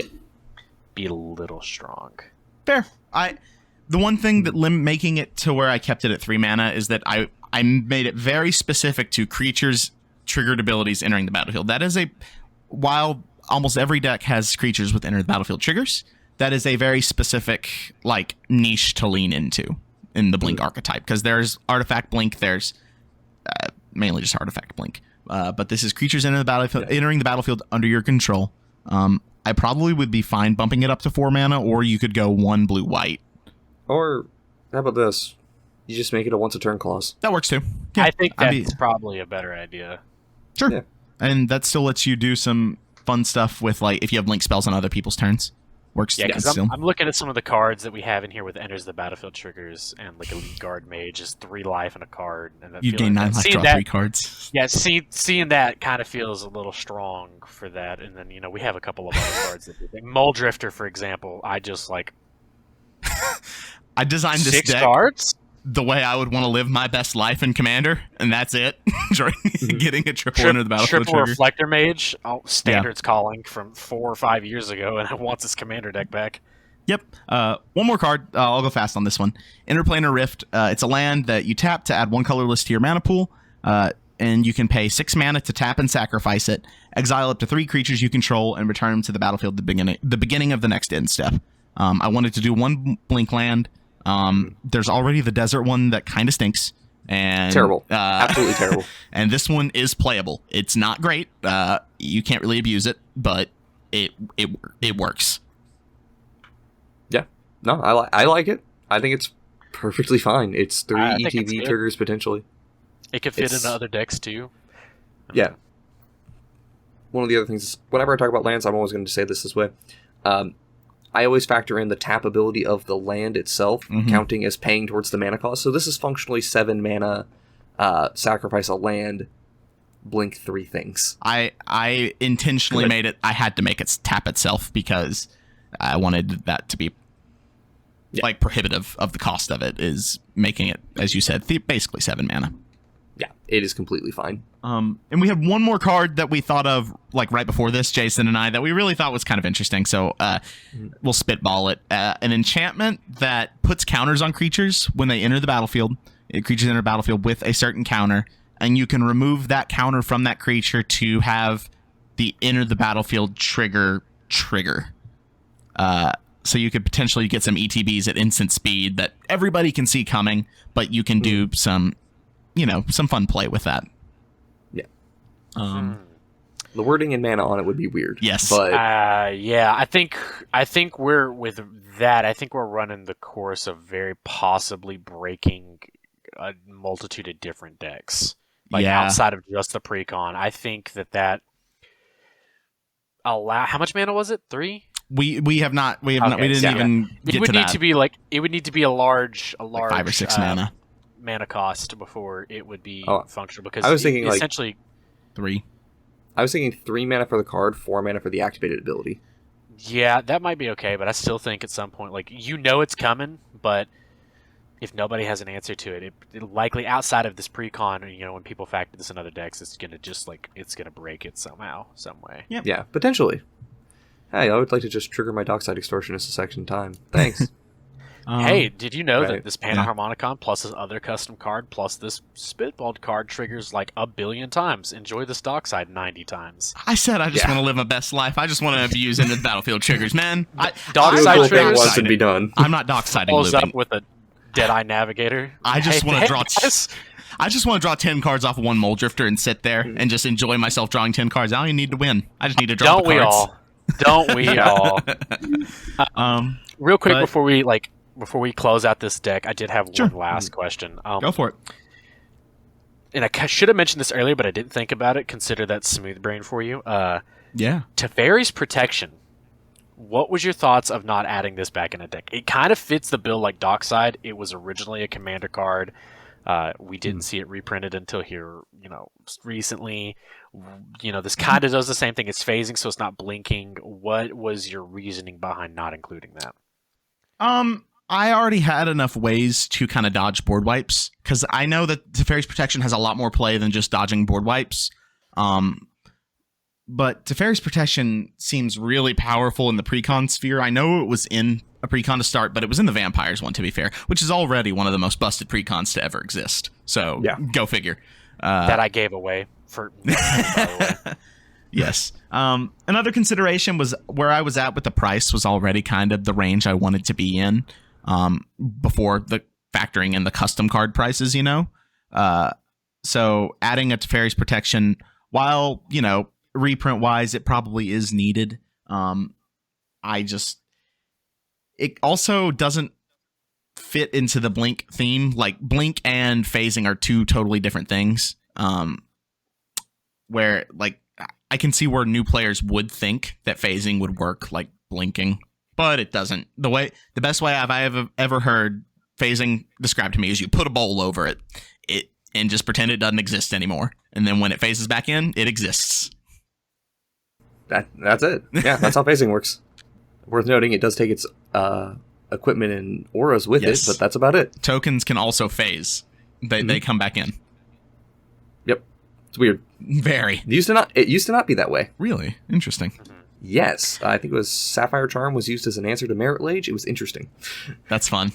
be a little strong. Fair. The one thing that making it to where I kept it at 3 mana is that I made it very specific to creatures' triggered abilities entering the battlefield. That is while almost every deck has creatures with enter the battlefield triggers, that is a very specific like niche to lean into in the Blink archetype, because there's Artifact Blink, there's mainly just Artifact Blink, but this is creatures entering the battlefield under your control. I probably would be fine bumping it up to 4 mana, or you could go 1 blue-white. Or how about this? You just make it a once a turn clause. That works too. Yeah, I think that's probably a better idea. Sure. Yeah. And that still lets you do some fun stuff with, like, if you have link spells on other people's turns. Works. Yeah, because still. I'm looking at some of the cards that we have in here with enters the battlefield triggers, and like Elite Guard Mage is 3 life and a card. And you gain 9 life, draw 3 cards. Yeah, seeing that kind of feels a little strong for that. And then, we have a couple of other cards that do things. Mole Drifter, for example, I just like... I designed this 6 deck cards? the way I would want to live my best life in Commander, and that's it. Getting a triple into the battlefield triple trigger. Reflector Mage, Standards calling from 4 or 5 years ago, and it wants its Commander deck back. Yep. One more card. I'll go fast on this one. Interplanar Rift. It's a land that you tap to add 1 colorless to your mana pool, and you can pay 6 mana to tap and sacrifice it, exile up to 3 creatures you control, and return them to the battlefield at the beginning of the next end step. I wanted to do 1 blink land. There's already the desert one that kind of stinks. And Terrible. Absolutely terrible. And this one is playable. It's not great. You can't really abuse it, but it works. Yeah. No, I like it. I think it's perfectly fine. It's 3 ETB triggers potentially. It could fit into other decks too. Yeah. One of the other things is, whenever I talk about lands, I'm always going to say this way. I always factor in the tap ability of the land itself, counting as paying towards the mana cost. So this is functionally 7 mana, sacrifice a land, blink 3 things. I intentionally made it. I had to make it tap itself because I wanted that to be like prohibitive of the cost of it. Is making it, as you said, basically 7 mana. Yeah, it is completely fine. And we have one more card that we thought of, like, right before this, Jason and I, that we really thought was kind of interesting, so we'll spitball it. An enchantment that puts counters on creatures when they enter the battlefield. Creatures enter the battlefield with a certain counter, and you can remove that counter from that creature to have the enter the battlefield trigger. So you could potentially get some ETBs at instant speed that everybody can see coming, but you can do some fun play with that. The wording and mana on it would be weird. Yes. But yeah, I think we're with that. I think we're running the course of very possibly breaking a multitude of different decks, outside of just the Precon. I think that allow. How much mana was it? 3. We have not. We didn't even get to that. It would need to be a large, like 5 or 6 mana cost before it would be functional. Because I was thinking essentially 3. I was thinking 3 mana for the card, 4 mana for the activated ability. Yeah, that might be okay, but I still think at some point, it's coming, but if nobody has an answer to it, it'll likely, outside of this Precon, when people factor this in other decks, it's gonna it's gonna break it somehow, some way. Yep. Yeah, potentially. Hey, I would like to just trigger my Dockside Extortionist a second time. Thanks. Hey, did you know that this Panaharmonicon plus this other custom card plus this Spitballed card triggers like 1 billion times? Enjoy this Dockside 90 times. I said I just want to live my best life. I just want to abuse into the battlefield triggers, man. Dockside triggers wants to be done. I'm not Docksiding follows looping. up with a Deadeye Navigator. I just want to draw. I just want to draw 10 cards off of one Mole Drifter and sit there and just enjoy myself drawing 10 cards. I don't even need to win. I just need to draw the cards. Don't we all? Real quick before we close out this deck, I did have one last question. Go for it. And I should have mentioned this earlier, but I didn't think about it. Consider that smooth brain for you. Teferi's Protection. What was your thoughts of not adding this back in a deck? It kind of fits the bill like Dockside. It was originally a commander card. We didn't see it reprinted until here, recently. This kind of does the same thing. It's phasing, so it's not blinking. What was your reasoning behind not including that? I already had enough ways to kind of dodge board wipes, because I know that Teferi's Protection has a lot more play than just dodging board wipes. But Teferi's Protection seems really powerful in the Precon sphere. I know it was in a Precon to start, but it was in the Vampires one, to be fair, which is already one of the most busted Precons to ever exist. So, go figure. That I gave away for... by the way. Yes. Another consideration was where I was at with the price was already kind of the range I wanted to be in before the factoring in the custom card prices, So adding a Teferi's Protection, while, reprint wise, it probably is needed. It also doesn't fit into the blink theme. Like, blink and phasing are two totally different things. Where, like, I can see where new players would think that phasing would work like blinking, but it doesn't. The best way I've ever heard phasing described to me is you put a bowl over it and just pretend it doesn't exist anymore. And then when it phases back in, it exists. That's it. Yeah, that's how phasing works. Worth noting, it does take its equipment and auras with it, but that's about it. Tokens can also phase. They come back in. Yep. It's weird. Very. It used to not be that way. Really? Interesting. Yes. I think it was Sapphire Charm was used as an answer to Merit Lage. It was interesting. That's fun.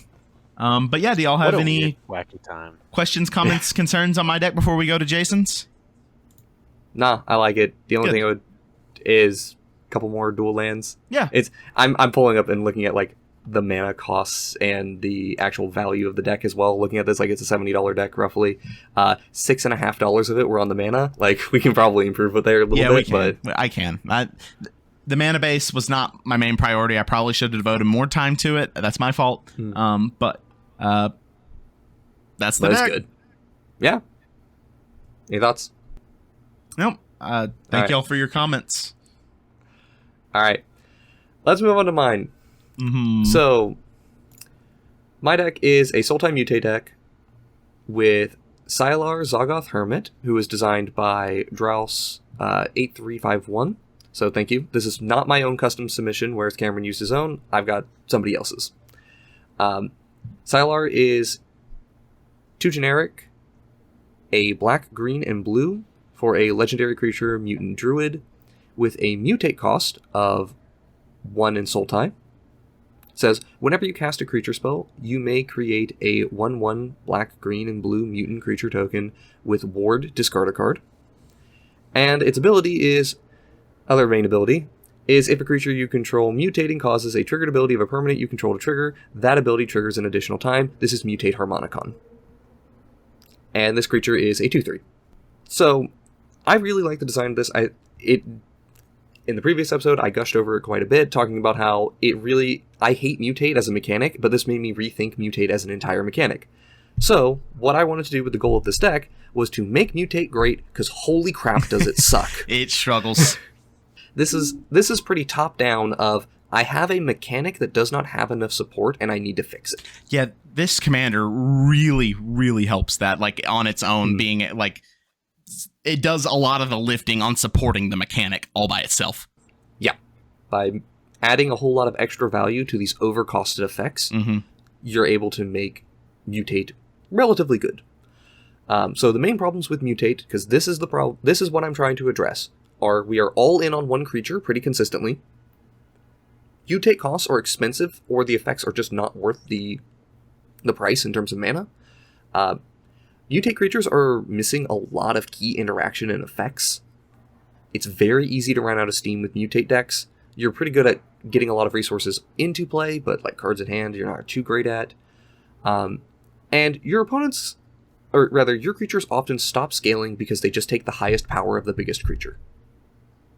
But yeah, do y'all have any wacky time questions, comments, concerns on my deck before we go to Jason's? Nah, I like it. The only thing I would is a couple more dual lands. Yeah. I'm pulling up and looking at like the mana costs and the actual value of the deck as well. Looking at this, like, it's a $70 deck roughly. $6.50 of it were on the mana. Like, we can probably improve it there a little bit. But I can. The mana base was not my main priority. I probably should have devoted more time to it. That's my fault. But that's the deck. Good. Yeah. Any thoughts? Nope. Thank y'all for your comments. All right. Let's move on to mine. So, my deck is a Sultai Mutate deck with Silar Zoggoth Hermit, who was designed by Draos 8351. So thank you. This is not my own custom submission, whereas Cameron used his own. I've got somebody else's. Silar is 2 generic, a black, green, and blue for a legendary creature mutant druid with a mutate cost of 1 in Sultai. Says, whenever you cast a creature spell, you may create a 1/1 black, green, and blue mutant creature token with ward, discard a card. And its ability is, other main ability, is if a creature you control mutating causes a triggered ability of a permanent you control to trigger, that ability triggers an additional time. This is Mutate Harmonicon. And this creature is a 2/3. So, I really like the design of this. In the previous episode, I gushed over it quite a bit, talking about how I hate Mutate as a mechanic, but this made me rethink Mutate as an entire mechanic. So, what I wanted to do with the goal of this deck was to make Mutate great, because holy crap does it suck. It struggles. This is pretty top-down of, I have a mechanic that does not have enough support, and I need to fix it. Yeah, this commander really, really helps that, like, on its own, being, like... It does a lot of the lifting on supporting the mechanic all by itself. Yeah. By adding a whole lot of extra value to these overcosted effects, you're able to make Mutate relatively good. So the main problems with Mutate, because this is what I'm trying to address, are we are all in on one creature pretty consistently. Mutate costs are expensive, or the effects are just not worth the price in terms of mana. Mutate creatures are missing a lot of key interaction and effects. It's very easy to run out of steam with Mutate decks. You're pretty good at getting a lot of resources into play, but like cards at hand, you're not too great at. And your opponents or rather, your creatures often stop scaling because they just take the highest power of the biggest creature.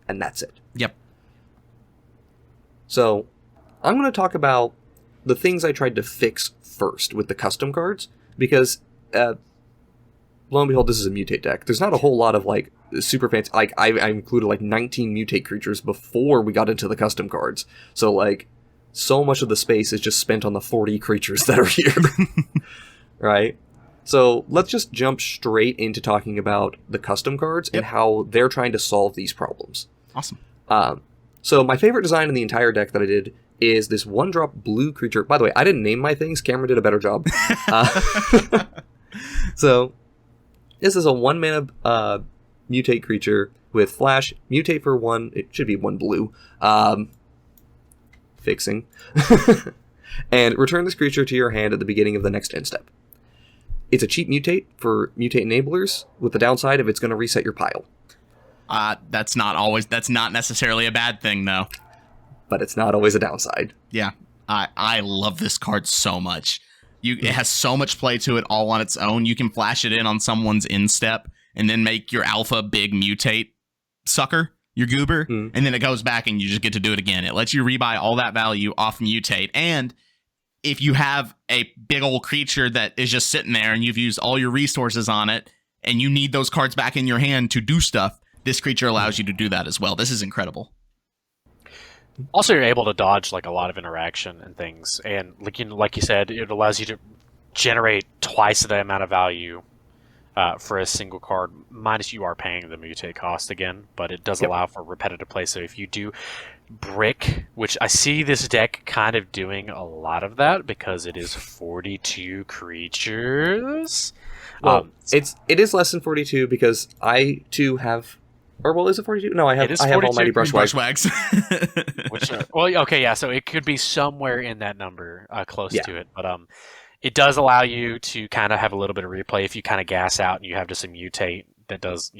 And that's it. Yep. So, I'm going to talk about the things I tried to fix first with the custom cards, because, lo and behold, this is a mutate deck. There's not a whole lot of, like, super fancy... Like, I included, like, 19 mutate creatures before we got into the custom cards. So, like, so much of the space is just spent on the 40 creatures that are here. Right? So, let's just jump straight into talking about the custom cards and how they're trying to solve these problems. Awesome. So, my favorite design in the entire deck that I did is this 1-drop blue creature. By the way, I didn't name my things. Cameron did a better job. So, this is a 1-mana mutate creature with flash. Mutate for 1. It should be 1 blue. Fixing. And return this creature to your hand at the beginning of the next end step. It's a cheap mutate for mutate enablers, with the downside of it's going to reset your pile. That's not necessarily a bad thing, though. But it's not always a downside. Yeah, I love this card so much. It has so much play to it all on its own. You can flash it in on someone's instep and then make your alpha big mutate sucker, your goober, and then it goes back and you just get to do it again. It lets you rebuy all that value off mutate. And if you have a big old creature that is just sitting there and you've used all your resources on it and you need those cards back in your hand to do stuff, this creature allows you to do that as well. This is incredible. Also, you're able to dodge like a lot of interaction and things, and like you said, it allows you to generate twice the amount of value for a single card. Minus you are paying the mutate cost again, but it does allow for repetitive play. So if you do brick, which I see this deck kind of doing a lot of that because it is 42 creatures. Well, it is less than 42 because I too have. Or, well, is it 42? No, I have Almighty Brushwags. So it could be somewhere in that number, close to it. But it does allow you to kind of have a little bit of replay if you kind of gas out and you have just a mutate that does,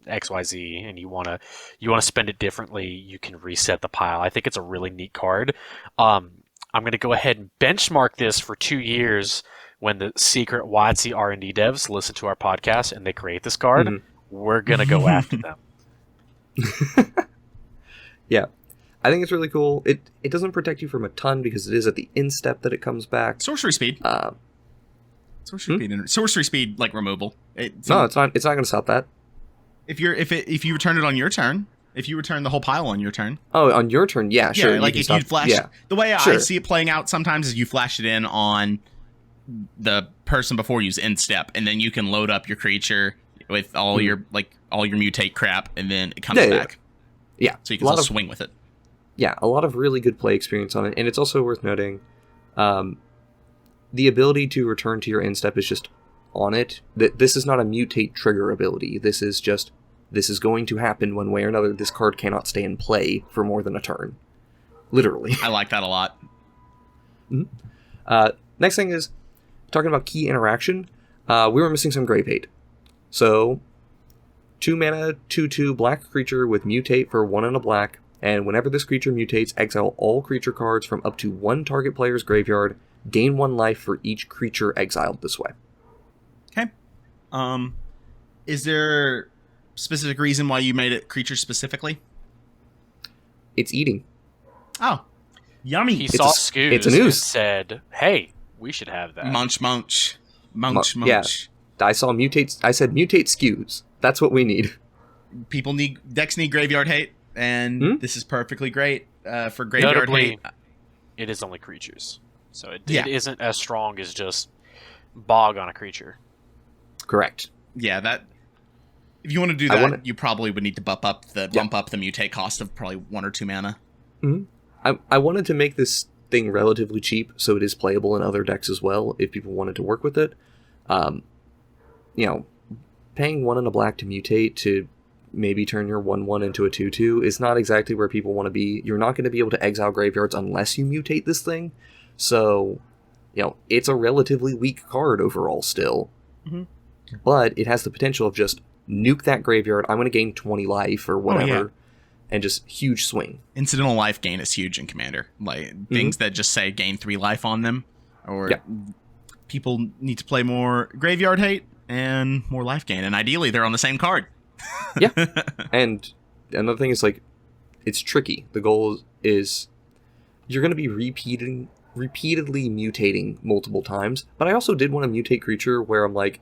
XYZ, and you want to spend it differently. You can reset the pile. I think it's a really neat card. I'm going to go ahead and benchmark this for 2 years when the secret WotC R&D devs listen to our podcast and they create this card. We're going to go after them. Yeah, I think it's really cool. It doesn't protect you from a ton because it is at the end step that it comes back. Sorcery speed. Sorcery speed, like removal. It's not going to stop that. If you return it on your turn, if you return the whole pile on your turn. Oh, on your turn, yeah, sure. Yeah, like if you flash. Yeah. The way I see it playing out sometimes is you flash it in on the person before you's end step, and then you can load up your creature with all your mutate crap, and then it comes back. Yeah. So you can still swing with it. Yeah, a lot of really good play experience on it, and it's also worth noting, the ability to return to your end step is just on it. This is not a mutate trigger ability. This is going to happen one way or another. This card cannot stay in play for more than a turn. Literally. I like that a lot. Next thing is, talking about key interaction, we were missing some Grave Hate. So, 2 mana, 2/2 black creature with mutate for 1 and a black, and whenever this creature mutates, exile all creature cards from up to 1 target player's graveyard, gain 1 life for each creature exiled this way. Okay. Is there a specific reason why you made it creature specifically? It's eating. Oh. Yummy. He saw Scoos and said, hey, we should have that. Munch. Munch. Yeah. I saw mutates. I said mutate skews. That's what we need. Decks need graveyard hate, and this is perfectly great for graveyard hate. It is only creatures, so it isn't as strong as just bog on a creature. Correct. Yeah, that. If you want to do that, you probably would need to bump up the mutate cost of probably 1 or 2 mana. I wanted to make this thing relatively cheap, so it is playable in other decks as well. If people wanted to work with it. Paying 1 and a black to mutate to maybe turn your 1/1 into a 2/2 is not exactly where people want to be. You're not going to be able to exile graveyards unless you mutate this thing. So, it's a relatively weak card overall still. But it has the potential of just nuke that graveyard. I'm going to gain 20 life or whatever. And just huge swing. Incidental life gain is huge in Commander. Like things that just say gain 3 life on them, or people need to play more graveyard hate. and more life gain. And ideally, they're on the same card. Yeah. And another thing is, like, it's tricky. The goal is you're going to be repeatedly mutating multiple times. But I also did want to mutate creature where I'm like,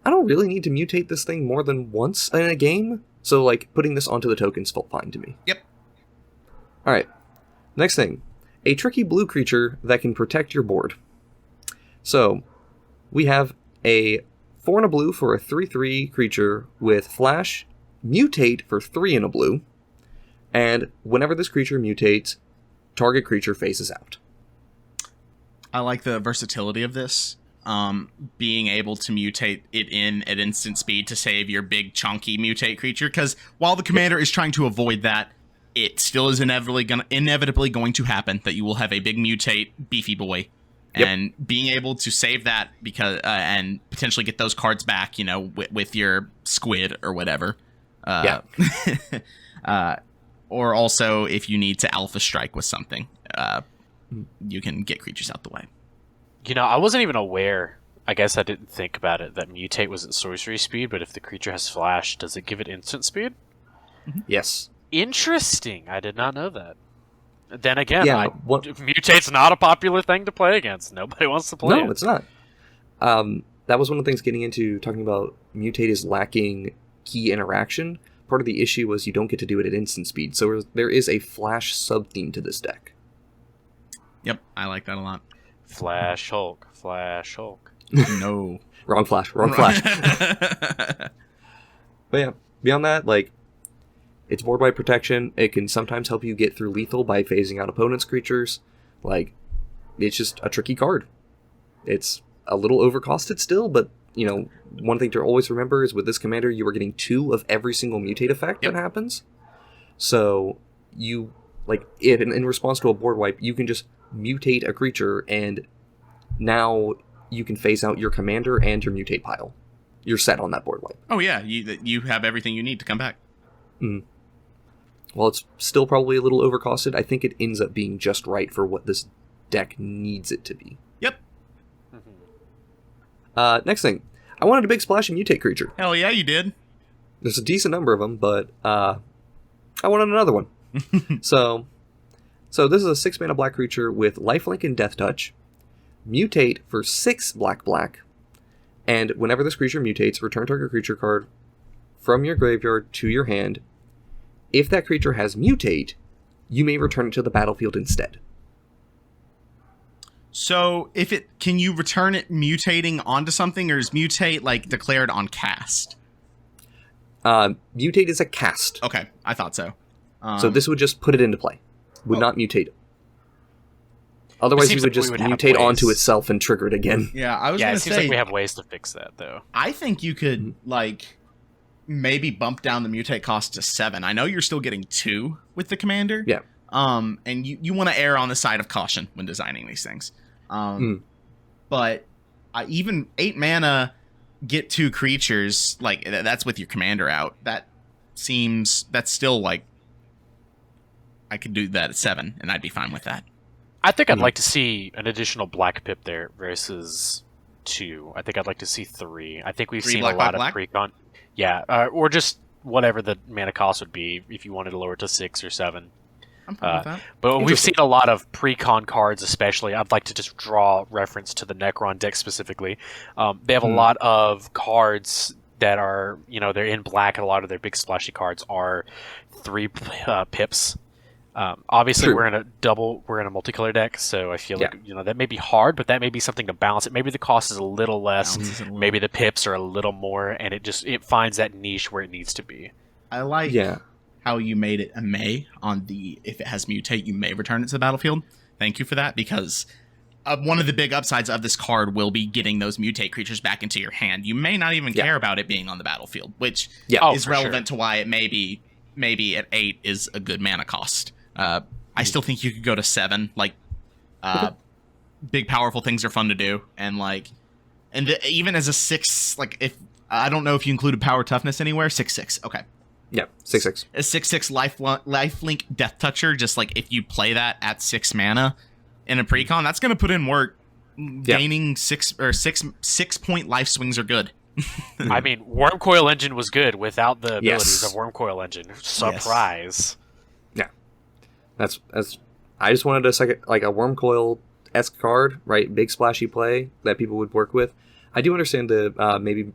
I don't really need to mutate this thing more than once in a game. So, like, putting this onto the tokens felt fine to me. Yep. Alright. Next thing. A tricky blue creature that can protect your board. So, we have a 4 and a blue for a 3/3 creature with flash, mutate for 3 and a blue, and whenever this creature mutates, target creature faces out. I like the versatility of this. Being able to mutate it in at instant speed to save your big chunky mutate creature, because while the commander is trying to avoid that, it still is inevitably going to happen that you will have a big mutate beefy boy. Yep. And being able to save that because and potentially get those cards back, you know, with your squid or whatever. Yeah. Or also if you need to alpha strike with something, you can get creatures out the way. You know, I wasn't even aware. I guess I didn't think about it that mutate was at sorcery speed, but if the creature has flash, does it give it instant speed? Mm-hmm. Yes. Interesting. I did not know that. Then again, mutate's not a popular thing to play against. Nobody wants to play it. No, it's not. That was one of the things getting into talking about mutate is lacking key interaction. Part of the issue was you don't get to do it at instant speed, so there is a flash sub-theme to this deck. Yep, I like that a lot. Flash Hulk, Flash Hulk. No. Wrong flash. But yeah, beyond that, like, it's board-wide protection. It can sometimes help you get through lethal by phasing out opponents' creatures. Like, it's just a tricky card. It's a little overcosted still, but, you know, one thing to always remember is with this commander, you are getting 2 of every single mutate effect that happens. So, you, like, in response to a board wipe, you can just mutate a creature, and now you can phase out your commander and your mutate pile. You're set on that board wipe. Oh yeah, you have everything you need to come back. Mm. Well, it's still probably a little overcosted. I think it ends up being just right for what this deck needs it to be. Yep. Next thing. I wanted a big splash and mutate creature. Hell yeah, you did. There's a decent number of them, but I wanted another one. So this is a 6-mana black creature with lifelink and death touch. Mutate for 6 black, and whenever this creature mutates, return target creature card from your graveyard to your hand. If that creature has mutate, you may return it to the battlefield instead. So, can you return it mutating onto something, or is mutate, like, declared on cast? Mutate is a cast. Okay, I thought so. So this would just put it into play. Would not mutate it. Otherwise, you would just mutate onto itself and trigger it again. Yeah, I was going to say... it seems like we have ways to fix that, though. I think you could, like, maybe bump down the mutate cost to 7. I know you're still getting 2 with the commander. Yeah. And you want to err on the side of caution when designing these things. But even 8 mana, get 2 creatures, like, that's with your commander out. That's still, like, I could do that at 7, and I'd be fine with that. I think I'd like to see an additional black pip there versus 2. I think I'd like to see 3. I think we've seen a lot of Precon. Yeah, or just whatever the mana cost would be if you wanted to lower it to 6 or 7. I'm fine with that. But we've seen a lot of Precon cards, especially. I'd like to just draw reference to the Necron deck specifically. They have a lot of cards that are, they're in black, and a lot of their big splashy cards are 3 pips. Obviously, True. we're in a multicolor deck, so I feel like that may be hard, but that may be something to balance it. Maybe the cost is a little less, maybe the pips are a little more, and it finds that niche where it needs to be. I like how you made it a may on the if it has mutate, you may return it to the battlefield. Thank you for that, because one of the big upsides of this card will be getting those mutate creatures back into your hand. You may not even care about it being on the battlefield, which is relevant to why it maybe at 8 is a good mana cost. I still think you could go to 7. Like, big powerful things are fun to do, and even as a 6, like, if I don't know if you included power toughness anywhere. 6/6, okay. Yeah, 6/6. A 6/6 lifelink death toucher. Just like if you play that at 6 mana in a precon, that's going to put in work gaining 6-point life swings are good. I mean, Wormcoil Engine was good without the abilities of Wormcoil Engine. Surprise. Yes. Yeah. That's. I just wanted a second, like a Wormcoil-esque card, right? Big splashy play that people would work with. I do understand the maybe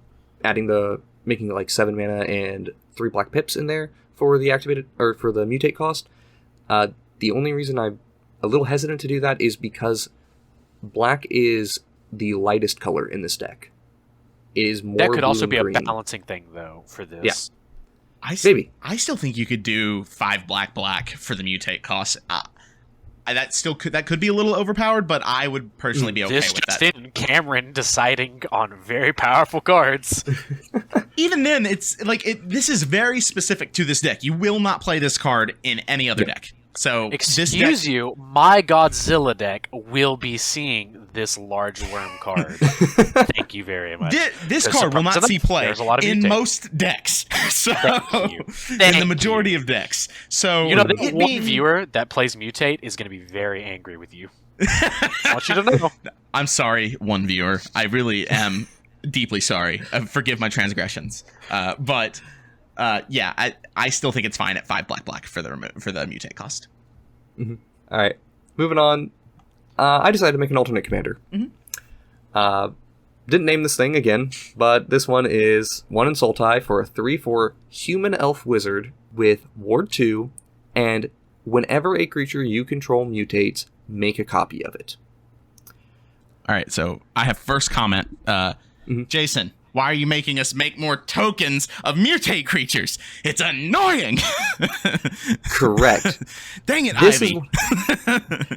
making like 7 mana and 3 black pips in there for the activated or for the mutate cost. The only reason I'm a little hesitant to do that is because black is the lightest color in this deck. It is more. That could also be green. A balancing thing, though, for this. Yeah. Maybe. I still think you could do 5 black for the mutate cost. That could be a little overpowered, but I would personally be okay with that. This just in Cameron deciding on very powerful cards. Even then, it's like this is very specific to this deck. You will not play this card in any other deck. So excuse you, my Godzilla deck will be seeing this large worm card. Thank you very much. This card will not see play in most decks. So in the majority of decks. So you know, the one viewer that plays mutate is going to be very angry with you. I want you to know. I'm sorry, one viewer. I really am deeply sorry. Forgive my transgressions. But I still think it's fine at 5 black for the mutate cost. Mm-hmm. All right, moving on. I decided to make an alternate commander. Mm-hmm. Didn't name this thing again, but this one is 1 in Sultai for a 3/4 human elf wizard with Ward 2, and whenever a creature you control mutates, make a copy of it. All right, so I have first comment. Jason, why are you making us make more tokens of mutate creatures? It's annoying! Correct. Dang it, Ivy.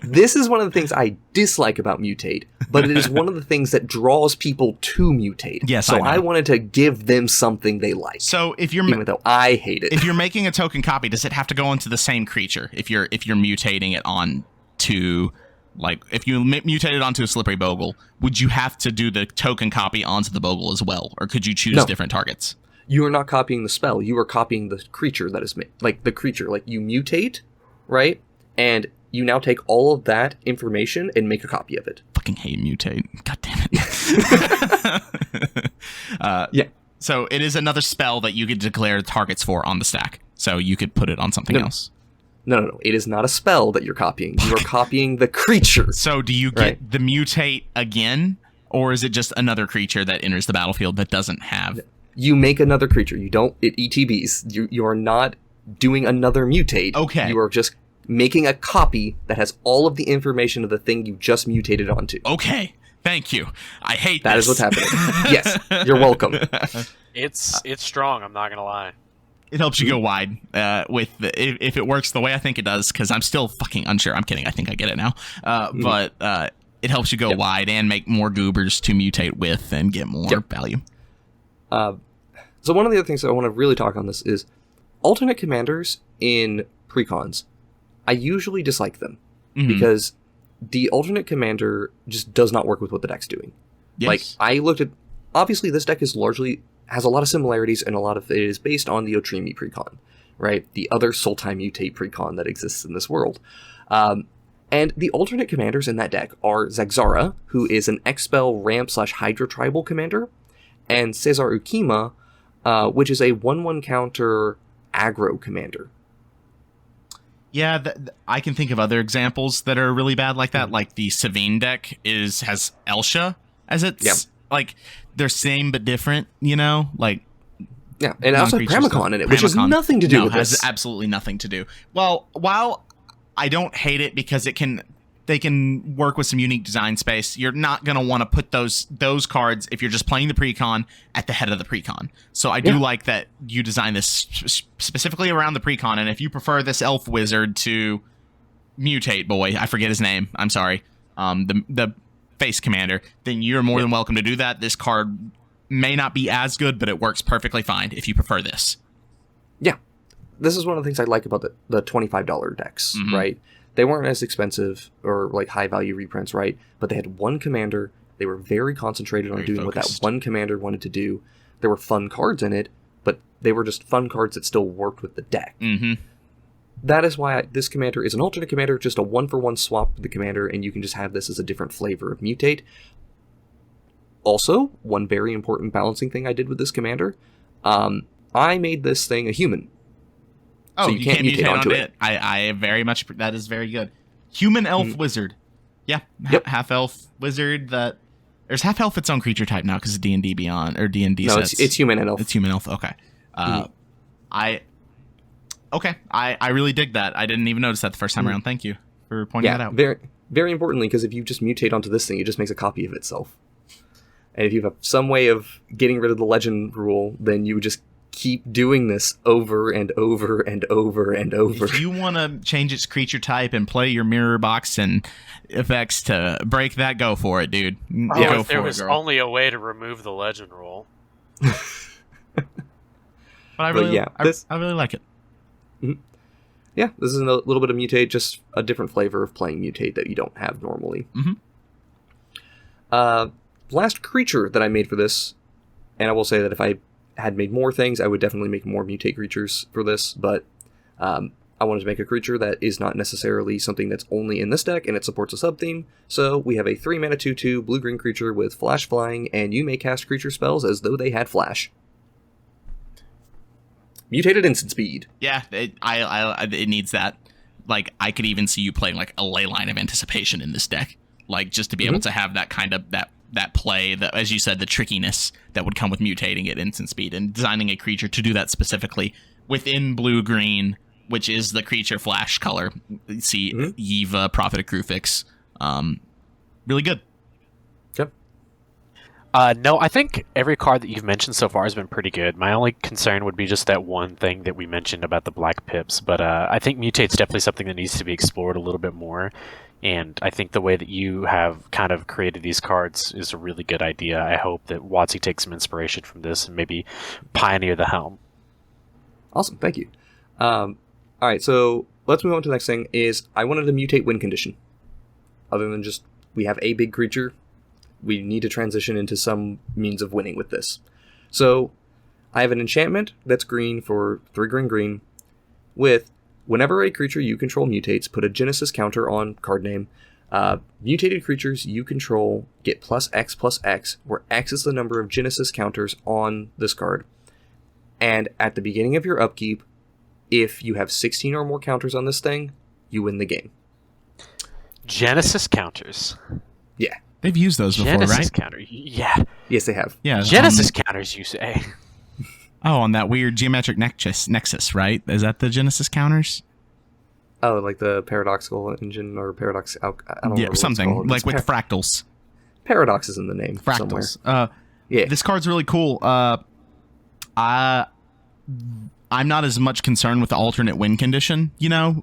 This is one of the things I dislike about mutate, but it is one of the things that draws people to mutate. Yes, so I wanted to give them something they like. So if you're even though I hate it. If you're making a token copy, does it have to go into the same creature? If you're mutating it on to... Like, if you mutated onto a Slippery Bogle, would you have to do the token copy onto the Bogle as well? Or could you choose different targets? You are not copying the spell. You are copying the creature that is made. Like, the creature. Like, you mutate, right? And you now take all of that information and make a copy of it. Fucking hate mutate. God damn it. Yeah. So, it is another spell that you could declare targets for on the stack. So, you could put it on something else. No. It is not a spell that you're copying. You are copying the creature. So do you get the mutate again? Or is it just another creature that enters the battlefield that doesn't have... You make another creature. You don't... It ETBs. You are not doing another mutate. Okay. You are just making a copy that has all of the information of the thing you just mutated onto. Okay. Thank you. I hate that. That is what's happening. Yes. You're welcome. It's strong, I'm not going to lie. It helps you go wide if it works the way I think it does, because I'm still fucking unsure. I'm kidding. I think I get it now. But it helps you go wide and make more goobers to mutate with and get more value. So one of the other things that I want to really talk on this is alternate commanders in Precons. I usually dislike them because the alternate commander just does not work with what the deck's doing. Yes. Like, I looked at... Obviously, this deck is has a lot of similarities, and a lot of it is based on the Otrimi Precon, right? The other Sultai Mutate Precon that exists in this world. And the alternate commanders in that deck are Zagzara, who is an Expel Ramp/Hydra Tribal commander, and Cesar Ukima, which is a 1/1 counter aggro commander. Yeah, I can think of other examples that are really bad like that. Like the Savine deck has Elsha as its like they're same but different, you know? Like and also Precon in it, which has nothing to do with this. Has absolutely nothing to do. Well, while I don't hate it because they can work with some unique design space, you're not going to want to put those cards, if you're just playing the Precon, at the head of the Precon. So I do like that you design this specifically around the Precon, and if you prefer this elf wizard to mutate boy, I forget his name, I'm sorry, the face commander, then you're more than welcome to do that. This card may not be as good, but it works perfectly fine if you prefer this. Yeah. This is one of the things I like about the $25 decks, right? They weren't as expensive or like high value reprints, right? But they had one commander. They were very concentrated on doing what that one commander wanted to do. There were fun cards in it, but they were just fun cards that still worked with the deck. that is why this commander is an alternate commander, just a 1-for-1 swap with the commander, and you can just have this as a different flavor of mutate. Also, one very important balancing thing I did with this commander, I made this thing a human. Oh, so you can't mutate onto it. I very much, that is very good. Human elf wizard. Yeah, yep. Half elf wizard that... There's half elf its own creature type now because of D&D Beyond, or D&D no, sets. it's human and elf. It's human elf, okay. I really dig that. I didn't even notice that the first time around. Thank you for pointing that out. Very, very importantly, because if you just mutate onto this thing, it just makes a copy of itself. And if you have some way of getting rid of the legend rule, then you would just keep doing this over and over and over and over. If you want to change its creature type and play your mirror box and effects to break that, go for it, dude. Oh, if there was only a way to remove the legend rule. But I really like it. Mm-hmm. Yeah, this is a little bit of mutate, just a different flavor of playing mutate that you don't have normally. Last creature that I made for this, and I will say that if I had made more things, I would definitely make more mutate creatures for this, but I wanted to make a creature that is not necessarily something that's only in this deck, and it supports a sub-theme. So we have a 3-mana 2/2 blue-green creature with flash flying, and you may cast creature spells as though they had flash. Mutated instant speed. Yeah, it needs that. Like, I could even see you playing like a Leyline of Anticipation in this deck, like just to be able to have that kind of that play, that, as you said, the trickiness that would come with mutating at instant speed and designing a creature to do that specifically within blue-green, which is the creature flash color. See, Yiva, Prophet of Krufix. Really good. Yep. No, I think every card that you've mentioned so far has been pretty good. My only concern would be just that one thing that we mentioned about the black pips, but I think mutate's definitely something that needs to be explored a little bit more. And I think the way that you have kind of created these cards is a really good idea. I hope that WotC takes some inspiration from this and maybe pioneer the helm. Awesome, thank you. All right, so let's move on to the next thing. Is I wanted to mutate win condition. Other than just, we have a big creature, we need to transition into some means of winning with this. So I have an enchantment that's green for 3 green with... Whenever a creature you control mutates, put a Genesis counter on card name. Mutated creatures you control get +X/+X, where X is the number of Genesis counters on this card. And at the beginning of your upkeep, if you have 16 or more counters on this thing, you win the game. Genesis counters. Yeah. They've used those before, Genesis right? Counter. Yeah. Yes, they have. Yeah. Genesis counters, you say. Oh, on that weird geometric nexus, right? Is that the Genesis counters? Oh, like the paradoxical engine or paradox... I don't know. Yeah, something. Like with fractals. Paradox is in the name fractals. somewhere. Yeah. This card's really cool. I'm not as much concerned with the alternate win condition, you know?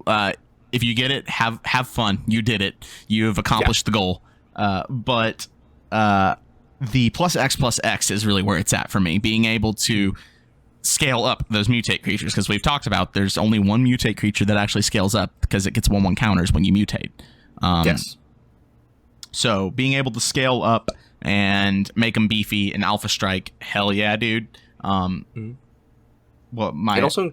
If you get it, have fun. You did it. You have accomplished the goal. But the +X/+X is really where it's at for me. Being able to scale up those mutate creatures, because we've talked about there's only one mutate creature that actually scales up because it gets 1/1 counters when you mutate. Yes. So being able to scale up and make them beefy and alpha strike, hell yeah, dude. Well, it also,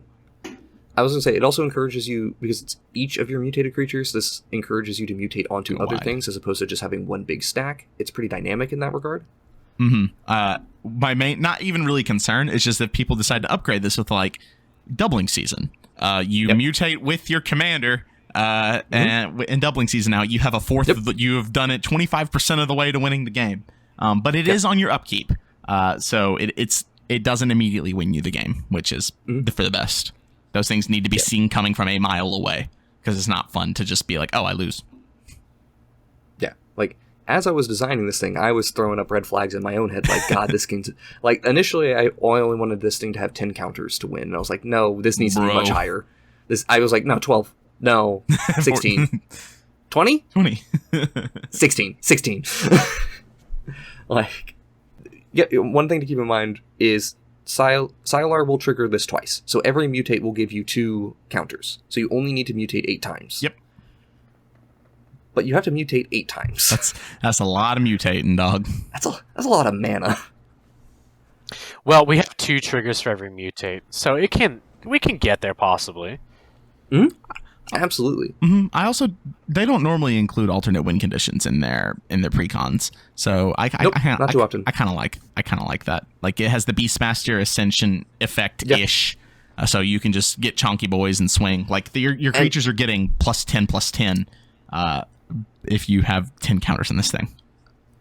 I was going to say, it also encourages you, because it's each of your mutated creatures, this encourages you to mutate onto other things as opposed to just having one big stack. It's pretty dynamic in that regard. My main, not even really concern, is just if people decide to upgrade this with like doubling season. You mutate with your commander, and in doubling season now you have a fourth. You have done it 25% of the way to winning the game. But it is on your upkeep, so it doesn't immediately win you the game, which is for the best. Those things need to be seen coming from a mile away, because it's not fun to just be like, oh, I lose. Yeah, like, as I was designing this thing, I was throwing up red flags in my own head, like, God, this can... Like, initially, I only wanted this thing to have 10 counters to win, and I was like, no, this needs to be much higher. I was like, no, 12. No, 16. 20? 20. 16. Like, yeah, one thing to keep in mind is Silar will trigger this twice. So every mutate will give you 2 counters. So you only need to mutate 8 times. Yep. But you have to mutate 8 times. That's a lot of mutating, dog. That's a lot of mana. Well, we have 2 triggers for every mutate, so we can get there possibly. Absolutely. I also, they don't normally include alternate win conditions in their precons, so not too often. I kind of like that. Like, it has the Beastmaster Ascension effect ish, so you can just get chonky boys and swing. Like, your creatures are getting +10/+10 if you have 10 counters in this thing.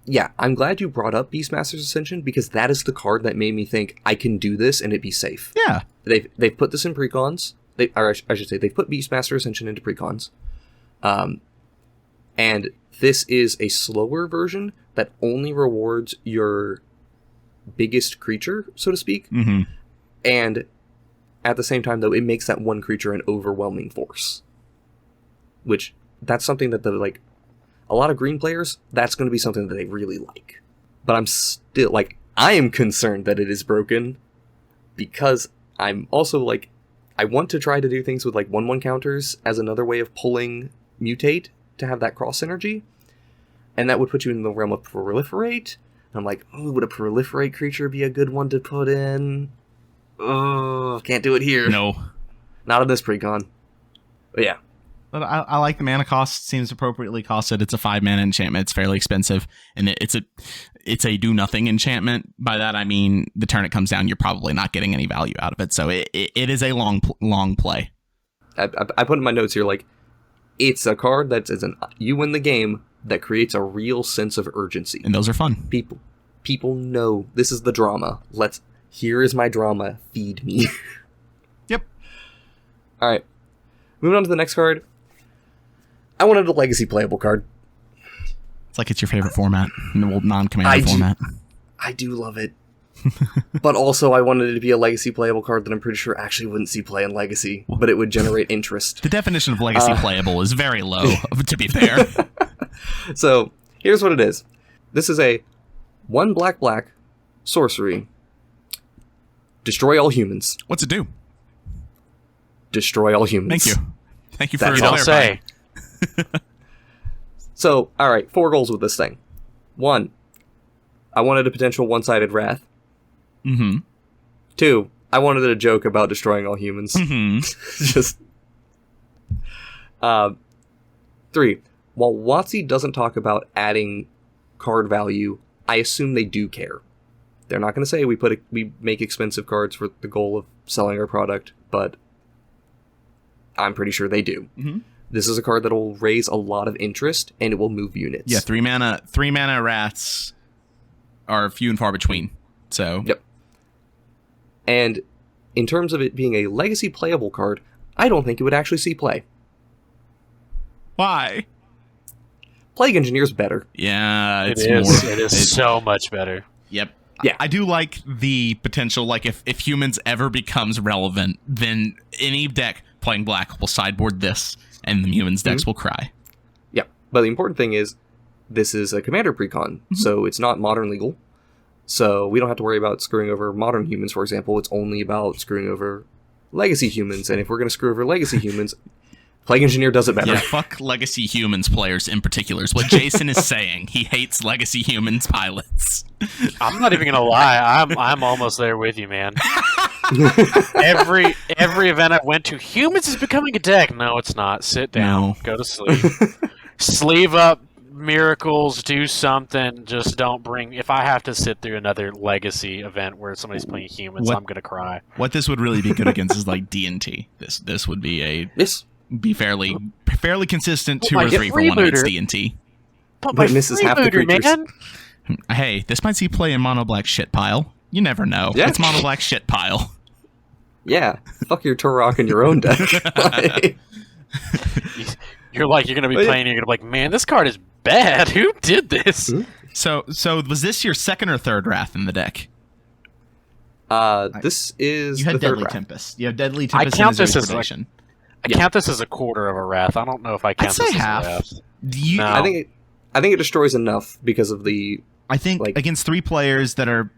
Yeah, I'm glad you brought up Beastmaster's Ascension, because that is the card that made me think I can do this and it be safe. Yeah, they've put this in precons. I should say they've put Beastmaster Ascension into precons. And this is a slower version that only rewards your biggest creature, so to speak. And at the same time, though, it makes that one creature an overwhelming force. Which, that's something that a lot of green players, that's going to be something that they really like. But I'm still, I am concerned that it is broken, because I'm also, I want to try to do things with 1/1 counters as another way of pulling mutate to have that cross synergy, and that would put you in the realm of proliferate. And I'm like, oh, would a proliferate creature be a good one to put in? Oh, can't do it here. No, not in this precon. But yeah, but I like the mana cost. Seems appropriately costed. It's a 5-mana enchantment. It's fairly expensive, and it's a do nothing enchantment. By that I mean the turn it comes down, you're probably not getting any value out of it. So it is a long play. I put in my notes here, it's a card that says you win the game that creates a real sense of urgency, and those are fun. People know this is the drama. Here is my drama. Feed me. Yep. All right, moving on to the next card. I wanted a legacy playable card. It's like it's your favorite format, non-commander format. I do love it. But also I wanted it to be a legacy playable card that I'm pretty sure actually wouldn't see play in legacy, but it would generate interest. The definition of legacy playable is very low, to be fair. So, here's what it is. This is a 1 black sorcery. Destroy all humans. What's it do? Destroy all humans. Thank you for clarifying. So, alright, 4 goals with this thing. 1, I wanted a potential one-sided wrath. 2, I wanted a joke about destroying all humans. Just 3, while WotC doesn't talk about adding card value, I assume they do care. They're not going to say we make expensive cards for the goal of selling our product, but I'm pretty sure they do. This is a card that will raise a lot of interest, and it will move units. Yeah, 3 mana rats are few and far between. So yep. And in terms of it being a legacy playable card, I don't think it would actually see play. Why? Plague Engineer's better. Yeah, it is so much better. Yep. Yeah. I do like the potential, if humans ever becomes relevant, then any deck playing black will sideboard this, and the humans decks will cry. Yeah, but the important thing is, this is a commander precon, so it's not modern legal. So we don't have to worry about screwing over modern humans, for example. It's only about screwing over legacy humans, and if we're going to screw over legacy humans, Plague Engineer does it better. Yeah, fuck legacy humans players in particular is what Jason is saying. He hates legacy humans pilots. I'm not even gonna lie. I'm almost there with you, man. every event I went to, humans is becoming a deck. No, it's not. Sit down. No. Go to sleep. Sleeve up. Miracles, do something. Just don't bring. If I have to sit through another legacy event where somebody's playing humans, I'm gonna cry. What this would really be good against is D&T. This would be be fairly consistent 2 or 3 for 1 against D&T. But my freebooter, man. Hey, this might see play in mono black shit pile. You never know. Yeah. It's mono black shit pile. Yeah, fuck your Turok in your own deck. You're gonna be playing. You're gonna be like, man, this card is bad. Who did this? So was this your second or third Wrath in the deck? This is you had the third Deadly Wrath. Tempest. You have Deadly Tempest. I count this as prediction. I count this as a quarter of a Wrath. I don't know if I count this as half. a Wrath. No. I think it destroys enough because of the. I think against 3 players that are,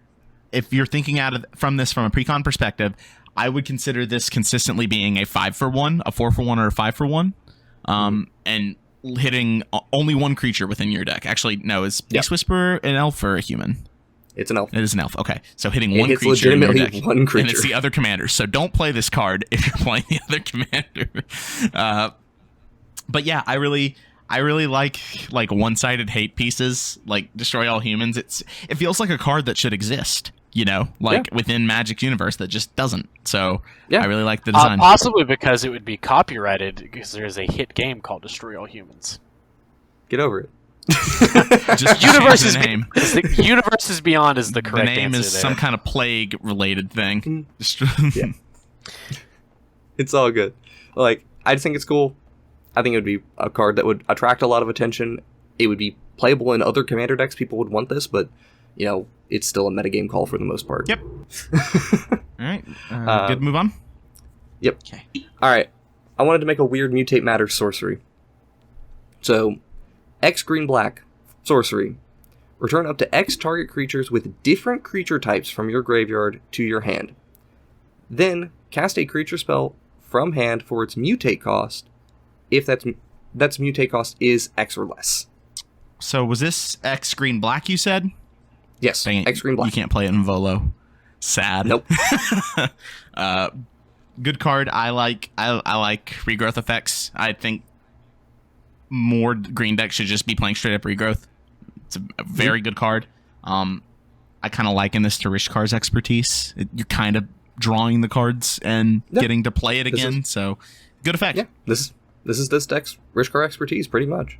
if you're thinking from this from a precon perspective, I would consider this consistently being a 5-for-1, a 4-for-1, or a 5-for-1, and hitting only 1 creature within your deck. Actually, no, is Beast Whisperer an elf or a human? It's an elf. It is an elf. Okay, so hitting It one hits creature in your legitimately deck, one creature. and it's the other commander. So don't play this card if you're playing the other commander. But yeah, I really like one-sided hate pieces, like Destroy All Humans. It feels like a card that should exist, within Magic's universe that just doesn't. So I really like the design. Possibly because it would be copyrighted because there's a hit game called Destroy All Humans. Get over it. Just Universe the name. Universe is Beyond is the correct answer. The name is there. some kind of plague-related thing. Yeah. It's all good. Like, I just think it's cool. I think it would be a card that would attract a lot of attention. It would be playable in other commander decks. People would want this, but, it's still a metagame call for the most part. Yep. All right. Good, move on? Yep. Okay. All right. I wanted to make a weird Mutate Matters sorcery. So, X green-black sorcery. Return up to X target creatures with different creature types from your graveyard to your hand. Then, cast a creature spell from hand for its mutate cost, if that's mutate cost is X or less. So was this X green black you said? Yes, Dang it, X green black. You can't play it in Volo. Sad. Nope. Good card. I like regrowth effects. I think more green decks should just be playing straight up regrowth. It's a very good card. I kind of liken this to Rishkar's expertise. You're kind of drawing the cards and getting to play it again. So good effect. Yeah, this is this deck's Rishkar expertise, pretty much.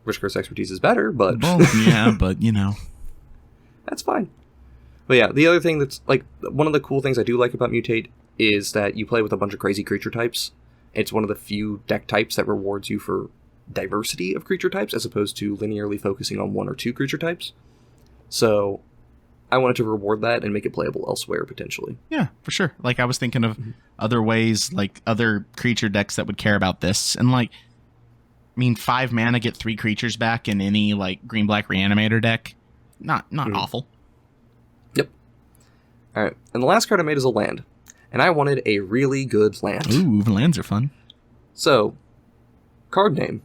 Rishkar's expertise is better, but... Well, yeah, but, That's fine. But yeah, the other thing that's, one of the cool things I do like about Mutate is that you play with a bunch of crazy creature types. It's one of the few deck types that rewards you for diversity of creature types, as opposed to linearly focusing on one or two creature types. So, I wanted to reward that and make it playable elsewhere, potentially. Yeah, for sure. I was thinking of other ways, other creature decks that would care about this. And, 5 mana, get 3 creatures back in any, green-black Reanimator deck. Not awful. Yep. Alright, and the last card I made is a land. And I wanted a really good land. Ooh, lands are fun. So, card name.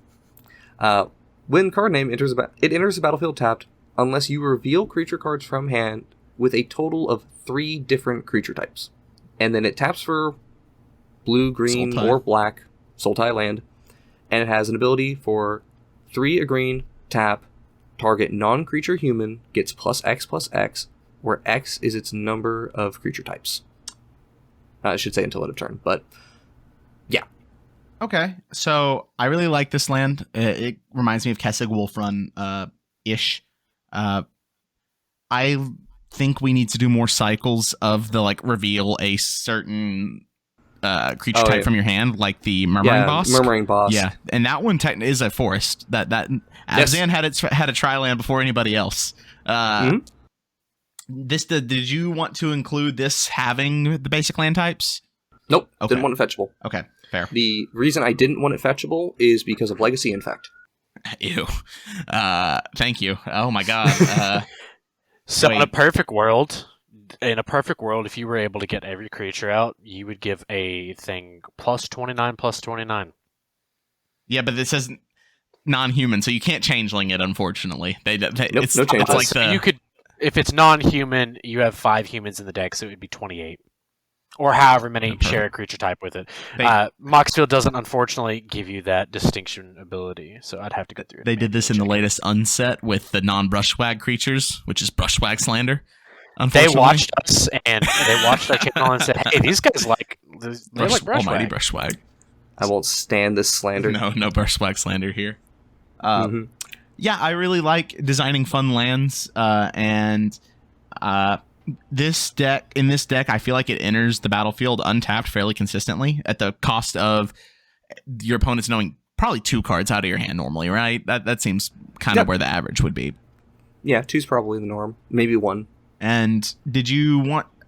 When card name enters the battlefield tapped, unless you reveal creature cards from hand with a total of 3 different creature types. And then it taps for blue, green, Sultai. or black Sultai land. And it has an ability for 3 a green, tap, target non-creature human, gets +X/+X, where X is its number of creature types. I should say until end of turn, but yeah. Okay, so I really like this land. It reminds me of Kessig Wolfrun ish. I think we need to do more cycles of the reveal a certain creature type from your hand, like the Murmuring Boss. Murmuring Boss. Yeah, and that one is a forest. That Abzan had a tri-land before anybody else. Did you want to include this having the basic land types? Nope, Okay. didn't want it fetchable. Okay, fair. The reason I didn't want it fetchable is because of Legacy Infect. Ew. Thank you. Oh my god. So Wait. in a perfect world, if you were able to get every creature out, you would give a thing +29/+29. Yeah, but this says non-human, so you can't changeling it. Unfortunately, Nope, it's no change. like So you could, if it's non-human, you have 5 humans in the deck, so it would be 28, or however many share a creature type with it. Moxfield doesn't unfortunately give you that distinction ability, so I'd have to go through it. They did this in the latest unset with the non-Brushwag creatures, which is Brushwag Slander. They watched us and they watched our channel and said, "Hey, these guys like Brushwag." Almighty Brushwag. I won't stand this slander. No Brushwag Slander here. Yeah, I really like designing fun lands, and in this deck, I feel like it enters the battlefield untapped fairly consistently at the cost of your opponents knowing probably 2 cards out of your hand normally, right? That seems kind of where the average would be. Yeah, 2's probably the norm. Maybe 1. And did you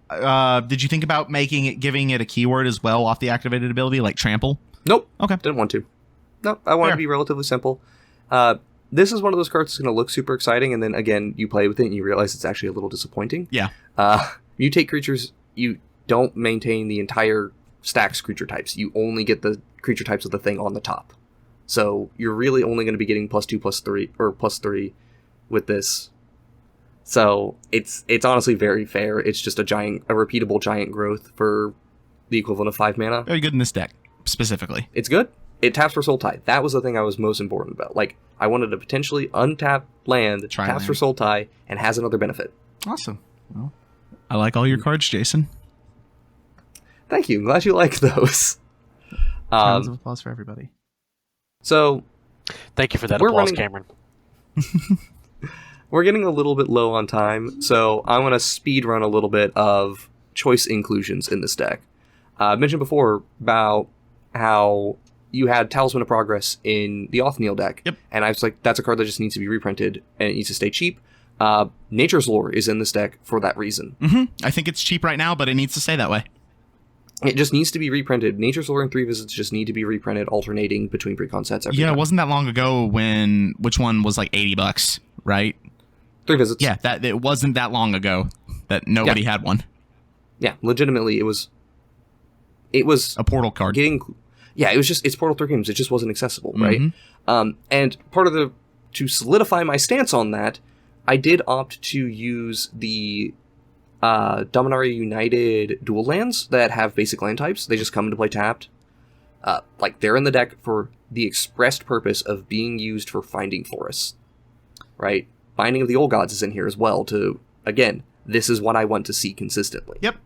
think about giving it a keyword as well off the activated ability, like trample? Nope. Okay. Didn't want to. Nope, I want it to be relatively simple. This is one of those cards that's going to look super exciting, and then again, you play with it and you realize it's actually a little disappointing. Yeah. Mutate creatures, you don't maintain the entire stack's creature types. You only get the creature types of the thing on the top. So you're really only going to be getting +2/+3 or +3 with this. So it's honestly very fair. It's just a repeatable giant growth for the equivalent of 5 mana. Very good in this deck, specifically. It's good. It taps for Sultai. That was the thing I was most important about. Like, I wanted to potentially untap land, taps for Sultai, and has another benefit. Awesome. Well, I like all your cards, Jason. Thank you. I'm glad you like those. Rounds of applause for everybody. So, thank you for that applause, Cameron. We're getting a little bit low on time, so I want to speed run a little bit of choice inclusions in this deck. I mentioned before about how you had Talisman of Progress in the Othneil deck, and I was like, that's a card that just needs to be reprinted, and it needs to stay cheap. Nature's Lore is in this deck for that reason. I think it's cheap right now, but it needs to stay that way. It just needs to be reprinted. Nature's Lore and 3 Visits just need to be reprinted, alternating between Precon sets every time. It wasn't that long ago when which one was like $80, right? 3 Visits. Yeah, that it wasn't that long ago that nobody had one. Yeah, legitimately, it was a portal card. It's Portal 3 games. It just wasn't accessible, right? And part of to solidify my stance on that, I did opt to use the Dominaria United dual lands that have basic land types. They just come into play tapped. They're in the deck for the expressed purpose of being used for finding forests, right? Binding of the Old Gods is in here as well to, again, this is what I want to see consistently. Yep.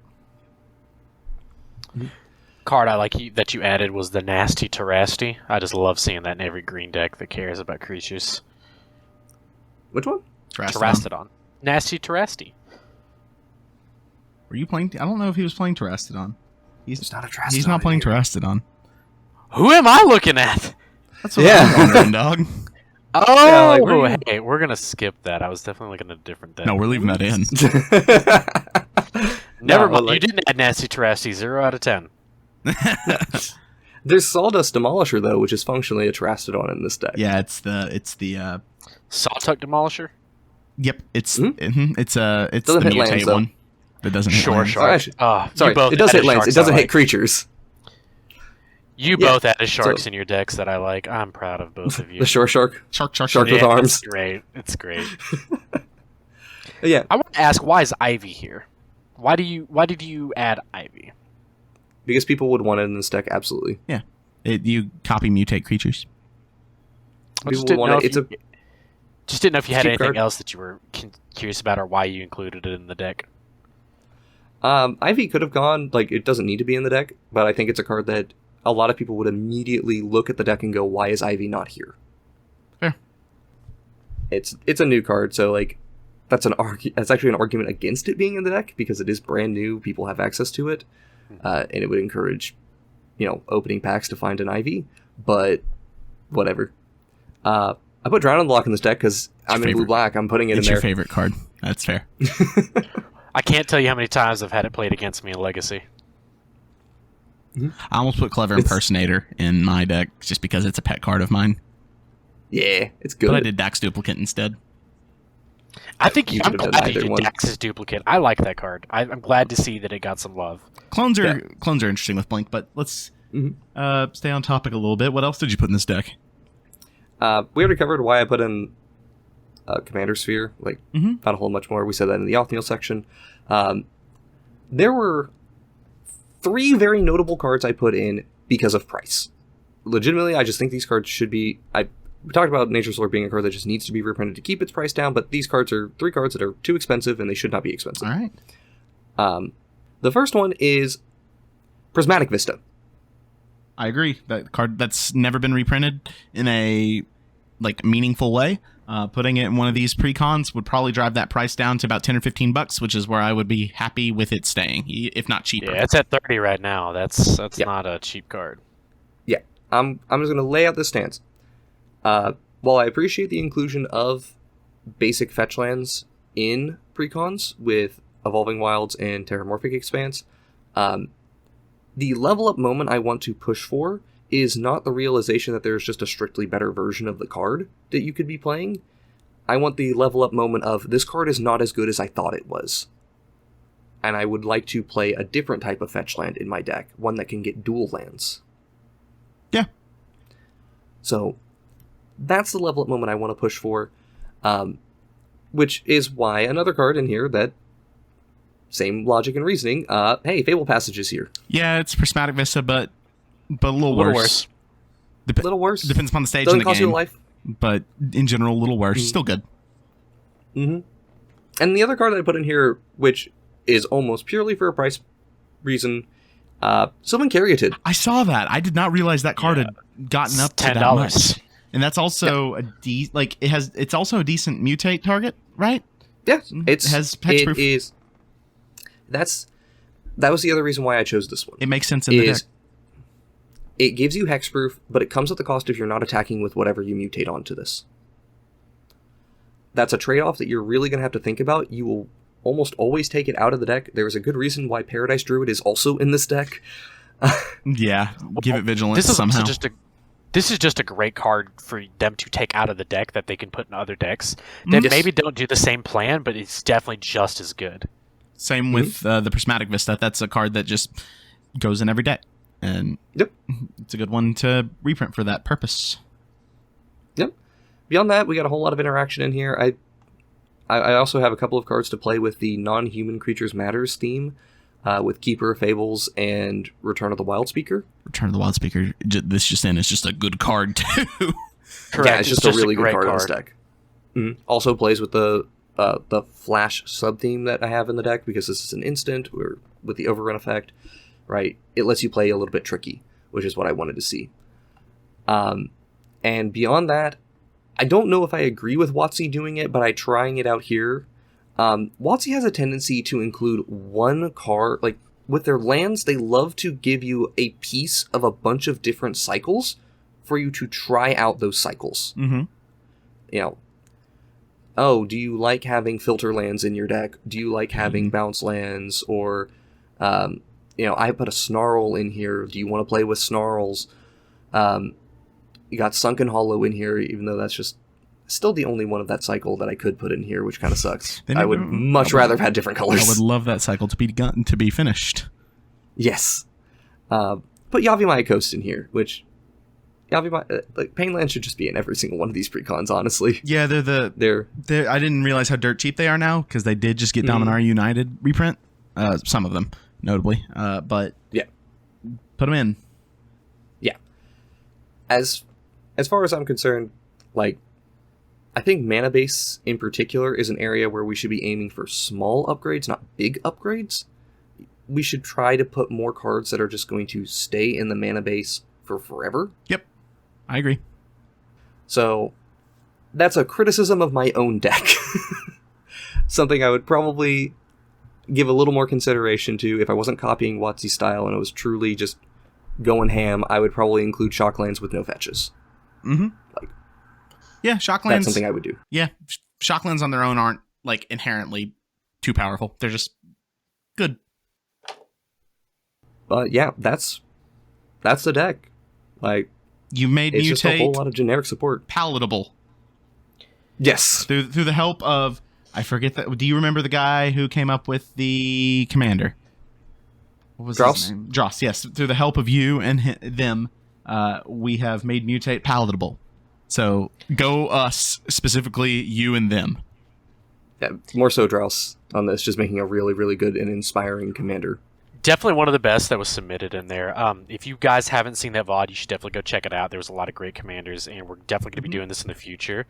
Card I like that you added was the Nasty Terasti. I just love seeing that in every green deck that cares about creatures. Which one? Terastodon. Nasty Terasti. Were you playing? I don't know if he was playing Terastodon. He's not a Terastodon. He's not playing Terastodon. Who am I looking at? That's what I'm wondering, dog. Oh, hey, we're gonna skip that. I was definitely looking at a different deck. No, we're leaving that in. Never mind. You didn't add Nasty Terasti. 0 out of 10. There's Sawdust Demolisher though, which is functionally a Terastodon in this deck. Yeah, it's the Sawtuck Demolisher. Yep, it's the mutate lands, one. That doesn't hit lands. Sorry, it does hit lands. It doesn't hit creatures. You both added sharks in your decks that I like. I'm proud of both of you. The shore shark with arms. It's great. Yeah, I want to ask, why is Ivy here? Why did you add Ivy? Because people would want it in this deck, absolutely. Yeah, you copy mutate creatures. Just didn't know if you had anything else that you were curious about, or why you included it in the deck. Ivy could have gone, it doesn't need to be in the deck, but I think it's a card that a lot of people would immediately look at the deck and go, why is Ivy not here? Fair. It's a new card, so that's actually an argument against it being in the deck, because it is brand new, people have access to it, and it would encourage, opening packs to find an Ivy, but whatever. I put Drown on the Lock in this deck because I'm in blue-black, I'm putting it in there. It's your favorite card. That's fair. I can't tell you how many times I've had it played against me in Legacy. I almost put Clever Impersonator in my deck just because it's a pet card of mine. Yeah, it's good. But I did Dax Duplicate instead. I'm glad you did Dax's Duplicate. I like that card. I'm glad to see that it got some love. Clones are interesting with Blink, but let's stay on topic a little bit. What else did you put in this deck? We already covered why I put in Commander Sphere. Not a whole much more. We said that in the Othneil section. There were 3 very notable cards I put in because of price. Legitimately, I just think these cards should be... We talked about Nature's Lore being a card that just needs to be reprinted to keep its price down, but these cards are 3 cards that are too expensive, and they should not be expensive. All right. The first one is Prismatic Vista. I agree. That card that's never been reprinted in a meaningful way. Putting it in one of these precons would probably drive that price down to about $10 or $15, which is where I would be happy with it staying, if not cheaper. Yeah, it's at 30 right now. That's not a cheap card. Yeah, I'm just going to lay out this stance. While I appreciate the inclusion of basic fetch lands in precons with Evolving Wilds and Terramorphic Expanse, the level up moment I want to push for is not the realization that there's just a strictly better version of the card that you could be playing. I want the level up moment of, this card is not as good as I thought it was. And I would like to play a different type of fetch land in my deck, one that can get dual lands. Yeah. So, that's the level up moment I want to push for. which is why another card in here that same logic and reasoning. Hey, Fable Passage is here. Yeah, it's Prismatic Vista, but a little worse. A little worse. Depends upon the stage Doesn't in the cost game. you a life. But in general, a little worse. Still good. Mm-hmm. And the other card that I put in here, which is almost purely for a price reason, Sylvan Caryatid. I saw that. I did not realize that card had gotten up to $10. that much. And that's also it's also a decent mutate target, right? Yeah, It has hexproof. That was the other reason why I chose this one. It makes sense in the deck. It gives you hexproof, but it comes at the cost if you're not attacking with whatever you mutate onto this. That's a trade-off that you're really going to have to think about. You will almost always take it out of the deck. There's a good reason why Paradise Druid is also in this deck. Yeah, give it vigilance somehow. This is just a great card for them to take out of the deck that they can put in other decks that maybe don't do the same plan, but it's definitely just as good. Same with the Prismatic Vista. That's a card that just goes in every deck. And it's a good one to reprint for that purpose. Yep. Beyond that, we got a whole lot of interaction in here. I also have a couple of cards to play with the Non-Human Creatures Matters theme, with Keeper of Fables and Return of the Wild Speaker. Return of the Wild Speaker, this just in, is just a good card, too. Correct. Yeah, it's just a really good card in this deck. Mm-hmm. Also plays with the Flash sub-theme that I have in the deck, because this is an instant, with the Overrun effect. Right, it lets you play a little bit tricky, which is what I wanted to see. And beyond that, I don't know if I agree with WotC doing it, but I trying it out here. WotC has a tendency to include one card, like with their lands, they love to give you a piece of a bunch of different cycles for you to try out those cycles. Mm-hmm. You know, oh, do you like having filter lands in your deck? Do you like having bounce lands? Or, I put a Snarl in here. Do you want to play with Snarls? You got Sunken Hollow in here, even though that's just still the only one of that cycle that I could put in here, which kind of sucks. I would much rather have had different colors. I would love that cycle to be finished. Yes. Put Yavimaya Coast in here, which Painland should just be in every single one of these precons, honestly. Yeah, they're I didn't realize how dirt cheap they are now, because they did just get Dominar United reprint. Some of them, notably. But yeah, put them in. Yeah. As far as I'm concerned, I think Mana Base in particular is an area where we should be aiming for small upgrades, not big upgrades. We should try to put more cards that are just going to stay in the Mana Base for forever. Yep, I agree. So, that's a criticism of my own deck. Something I would probably give a little more consideration to if I wasn't copying WotC style and it was truly just going ham. I would probably include Shocklands with no fetches. Mm-hmm. Yeah, Shocklands. That's something I would do. Yeah, Shocklands on their own aren't inherently too powerful. They're just good. But yeah, that's the deck. You made it's mutate just a whole lot of generic support. Palatable. Yes. Through the help of, I forget that. Do you remember the guy who came up with the commander? What was Draos? his name? Draos, yes. Through the help of you and them, we have made mutate palatable. So go us, specifically you and them. Yeah, more so Draos on this, just making a really, really good and inspiring commander. Definitely one of the best that was submitted in there. If you guys haven't seen that VOD, you should definitely go check it out. There was a lot of great commanders, and we're definitely going to be doing this in the future.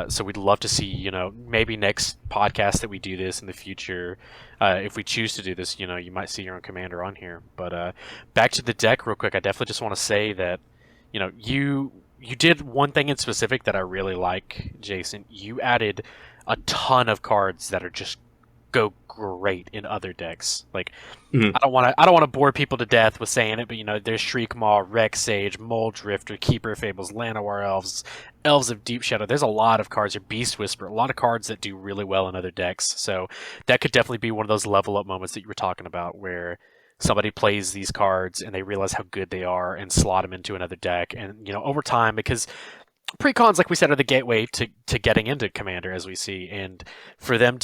So we'd love to see, maybe next podcast that we do this in the future. If we choose to do this, you might see your own commander on here. But back to the deck real quick, I definitely just want to say that, you did one thing in specific that I really like, Jason. You added a ton of cards that are just go great in other decks. I don't want to bore people to death with saying it, but there's Shriekmaw, Rex Sage, Mole Drifter, Keeper of Fables, Llanowar Elves, Elves of Deep Shadow. There's a lot of cards, or Beast Whisper, a lot of cards that do really well in other decks. So that could definitely be one of those level up moments that you were talking about, where somebody plays these cards and they realize how good they are and slot them into another deck. And over time, because Precons, like we said, are the gateway to getting into Commander, as we see, and for them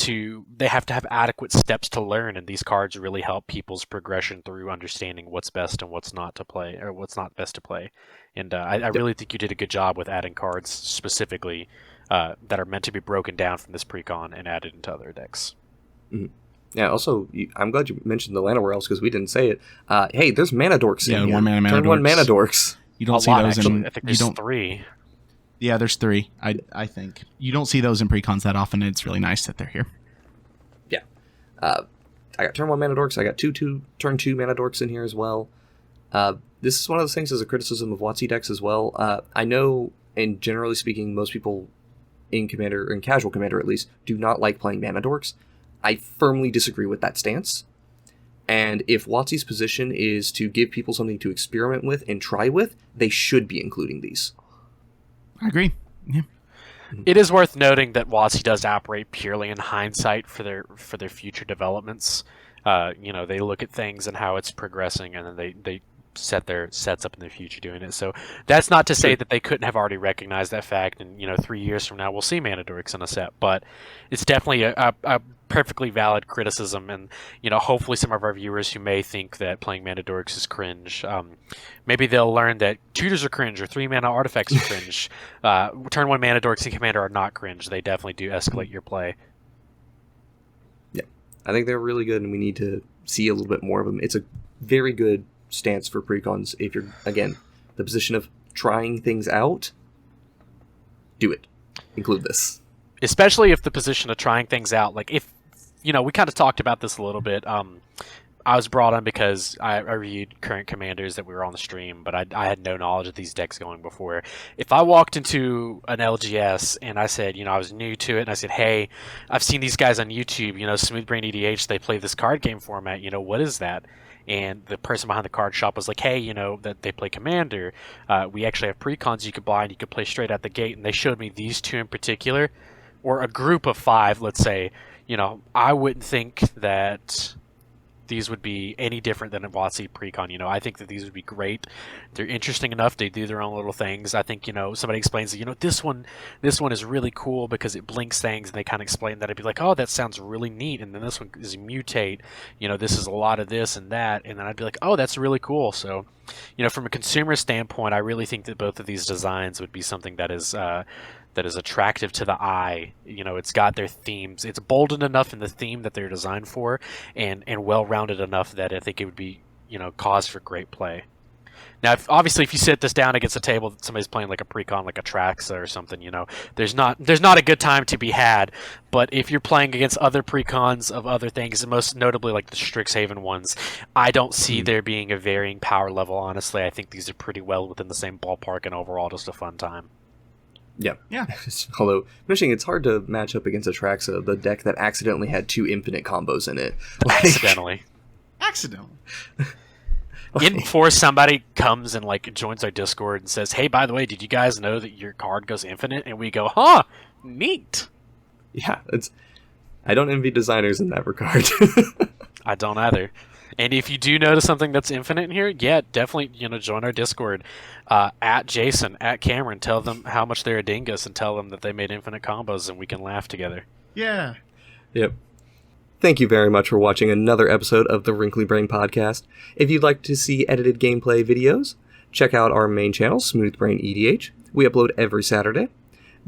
they have to have adequate steps to learn, and these cards really help people's progression through understanding what's best and what's not to play, or what's not best to play. And I really think you did a good job with adding cards specifically that are meant to be broken down from this precon and added into other decks. Mm-hmm. Yeah, also, I'm glad you mentioned the Llanowar Elves because we didn't say it. Hey, there's Mana Dorks in here. Turn 1 Mana Dorks. You don't see those actually. I think there's 3. Yeah, there's 3, I think. You don't see those in precons that often, and it's really nice that they're here. Yeah. I got turn 1 Mana Dorks. I got turn 2 Mana Dorks in here as well. This is one of those things as a criticism of WotC decks as well. I know, and generally speaking, most people in Commander, or in Casual Commander at least, do not like playing Mana Dorks. I firmly disagree with that stance. And if WotC's position is to give people something to experiment with and try with, they should be including these. I agree. Yeah. It is worth noting that WotC does operate purely in hindsight for their future developments. They look at things and how it's progressing, and then they set their sets up in the future doing it. So that's not to say that they couldn't have already recognized that fact, and 3 years from now we'll see Mana Dorks in a set. But it's definitely a perfectly valid criticism, and hopefully some of our viewers who may think that playing Mana Dorks is cringe, maybe they'll learn that tutors are cringe or 3 mana artifacts are cringe. Turn 1 Mana Dorks in Commander are not cringe. They definitely do escalate your play. Yeah, I think they're really good, and we need to see a little bit more of them. It's a very good stance for precons. If you're, again, the position of trying things out, do it. Include this. Especially if the position of trying things out, like if, we kind of talked about this a little bit. I was brought on because I reviewed current commanders that we were on the stream, but I had no knowledge of these decks going before. If I walked into an LGS and I said, I was new to it, and I said, hey, I've seen these guys on YouTube, SmoothBrainEDH, they play this card game format, what is that? And the person behind the card shop was like, hey, that they play Commander. We actually have precons you could buy, and you could play straight out the gate. And they showed me these 2 in particular, or a group of 5, let's say. I wouldn't think that these would be any different than a WotC Precon. I think that these would be great. They're interesting enough. They do their own little things. I think, somebody explains that, this one is really cool because it blinks things, and they kind of explain that. I'd be like, oh, that sounds really neat. And then this one is mutate. This is a lot of this and that. And then I'd be like, oh, that's really cool. So, from a consumer standpoint, I really think that both of these designs would be something that is attractive to the eye. It's got their themes. It's bolden enough in the theme that they're designed for, and well-rounded enough that I think it would be, cause for great play. Now, obviously, if you sit this down against a table that somebody's playing like a Precon, like a Traxa or something, there's not a good time to be had. But if you're playing against other Precons of other things, and most notably like the Strixhaven ones, I don't see there being a varying power level, honestly. I think these are pretty well within the same ballpark, and overall just a fun time. Yeah. Although, mentioning it's hard to match up against a Traxa, the deck that accidentally had 2 infinite combos in it. Accidentally. Before somebody comes and joins our Discord and says, hey, by the way, did you guys know that your card goes infinite? And we go, huh, neat. Yeah, I don't envy designers in that regard. I don't either. And if you do notice something that's infinite in here, yeah, definitely, join our Discord. At Jason, at Cameron, tell them how much they're a dingus and tell them that they made infinite combos, and we can laugh together. Yeah. Yep. Thank you very much for watching another episode of the Wrinkly Brain Podcast. If you'd like to see edited gameplay videos, check out our main channel, SmoothBrainEDH. We upload every Saturday.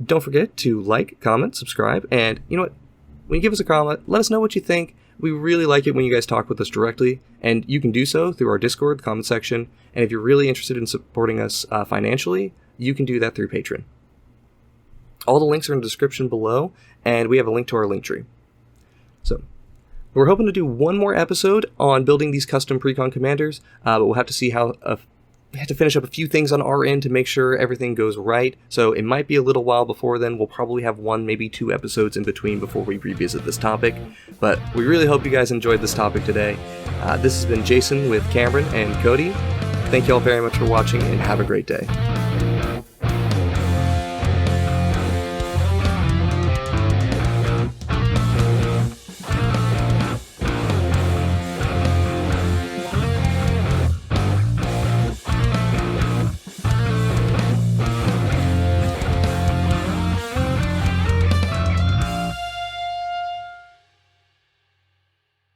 Don't forget to like, comment, subscribe, and you know what? When you give us a comment, let us know what you think. We really like it when you guys talk with us directly, and you can do so through our Discord comment section. And if you're really interested in supporting us financially, you can do that through Patreon. All the links are in the description below, and we have a link to our Linktree. So, we're hoping to do one more episode on building these custom Precon commanders, but we'll have to see how... we have to finish up a few things on our end to make sure everything goes right, so it might be a little while before then. We'll probably have 1, maybe 2 episodes in between before we revisit this topic, but we really hope you guys enjoyed this topic today. This has been Jason with Cameron and Cody. Thank you all very much for watching, and have a great day.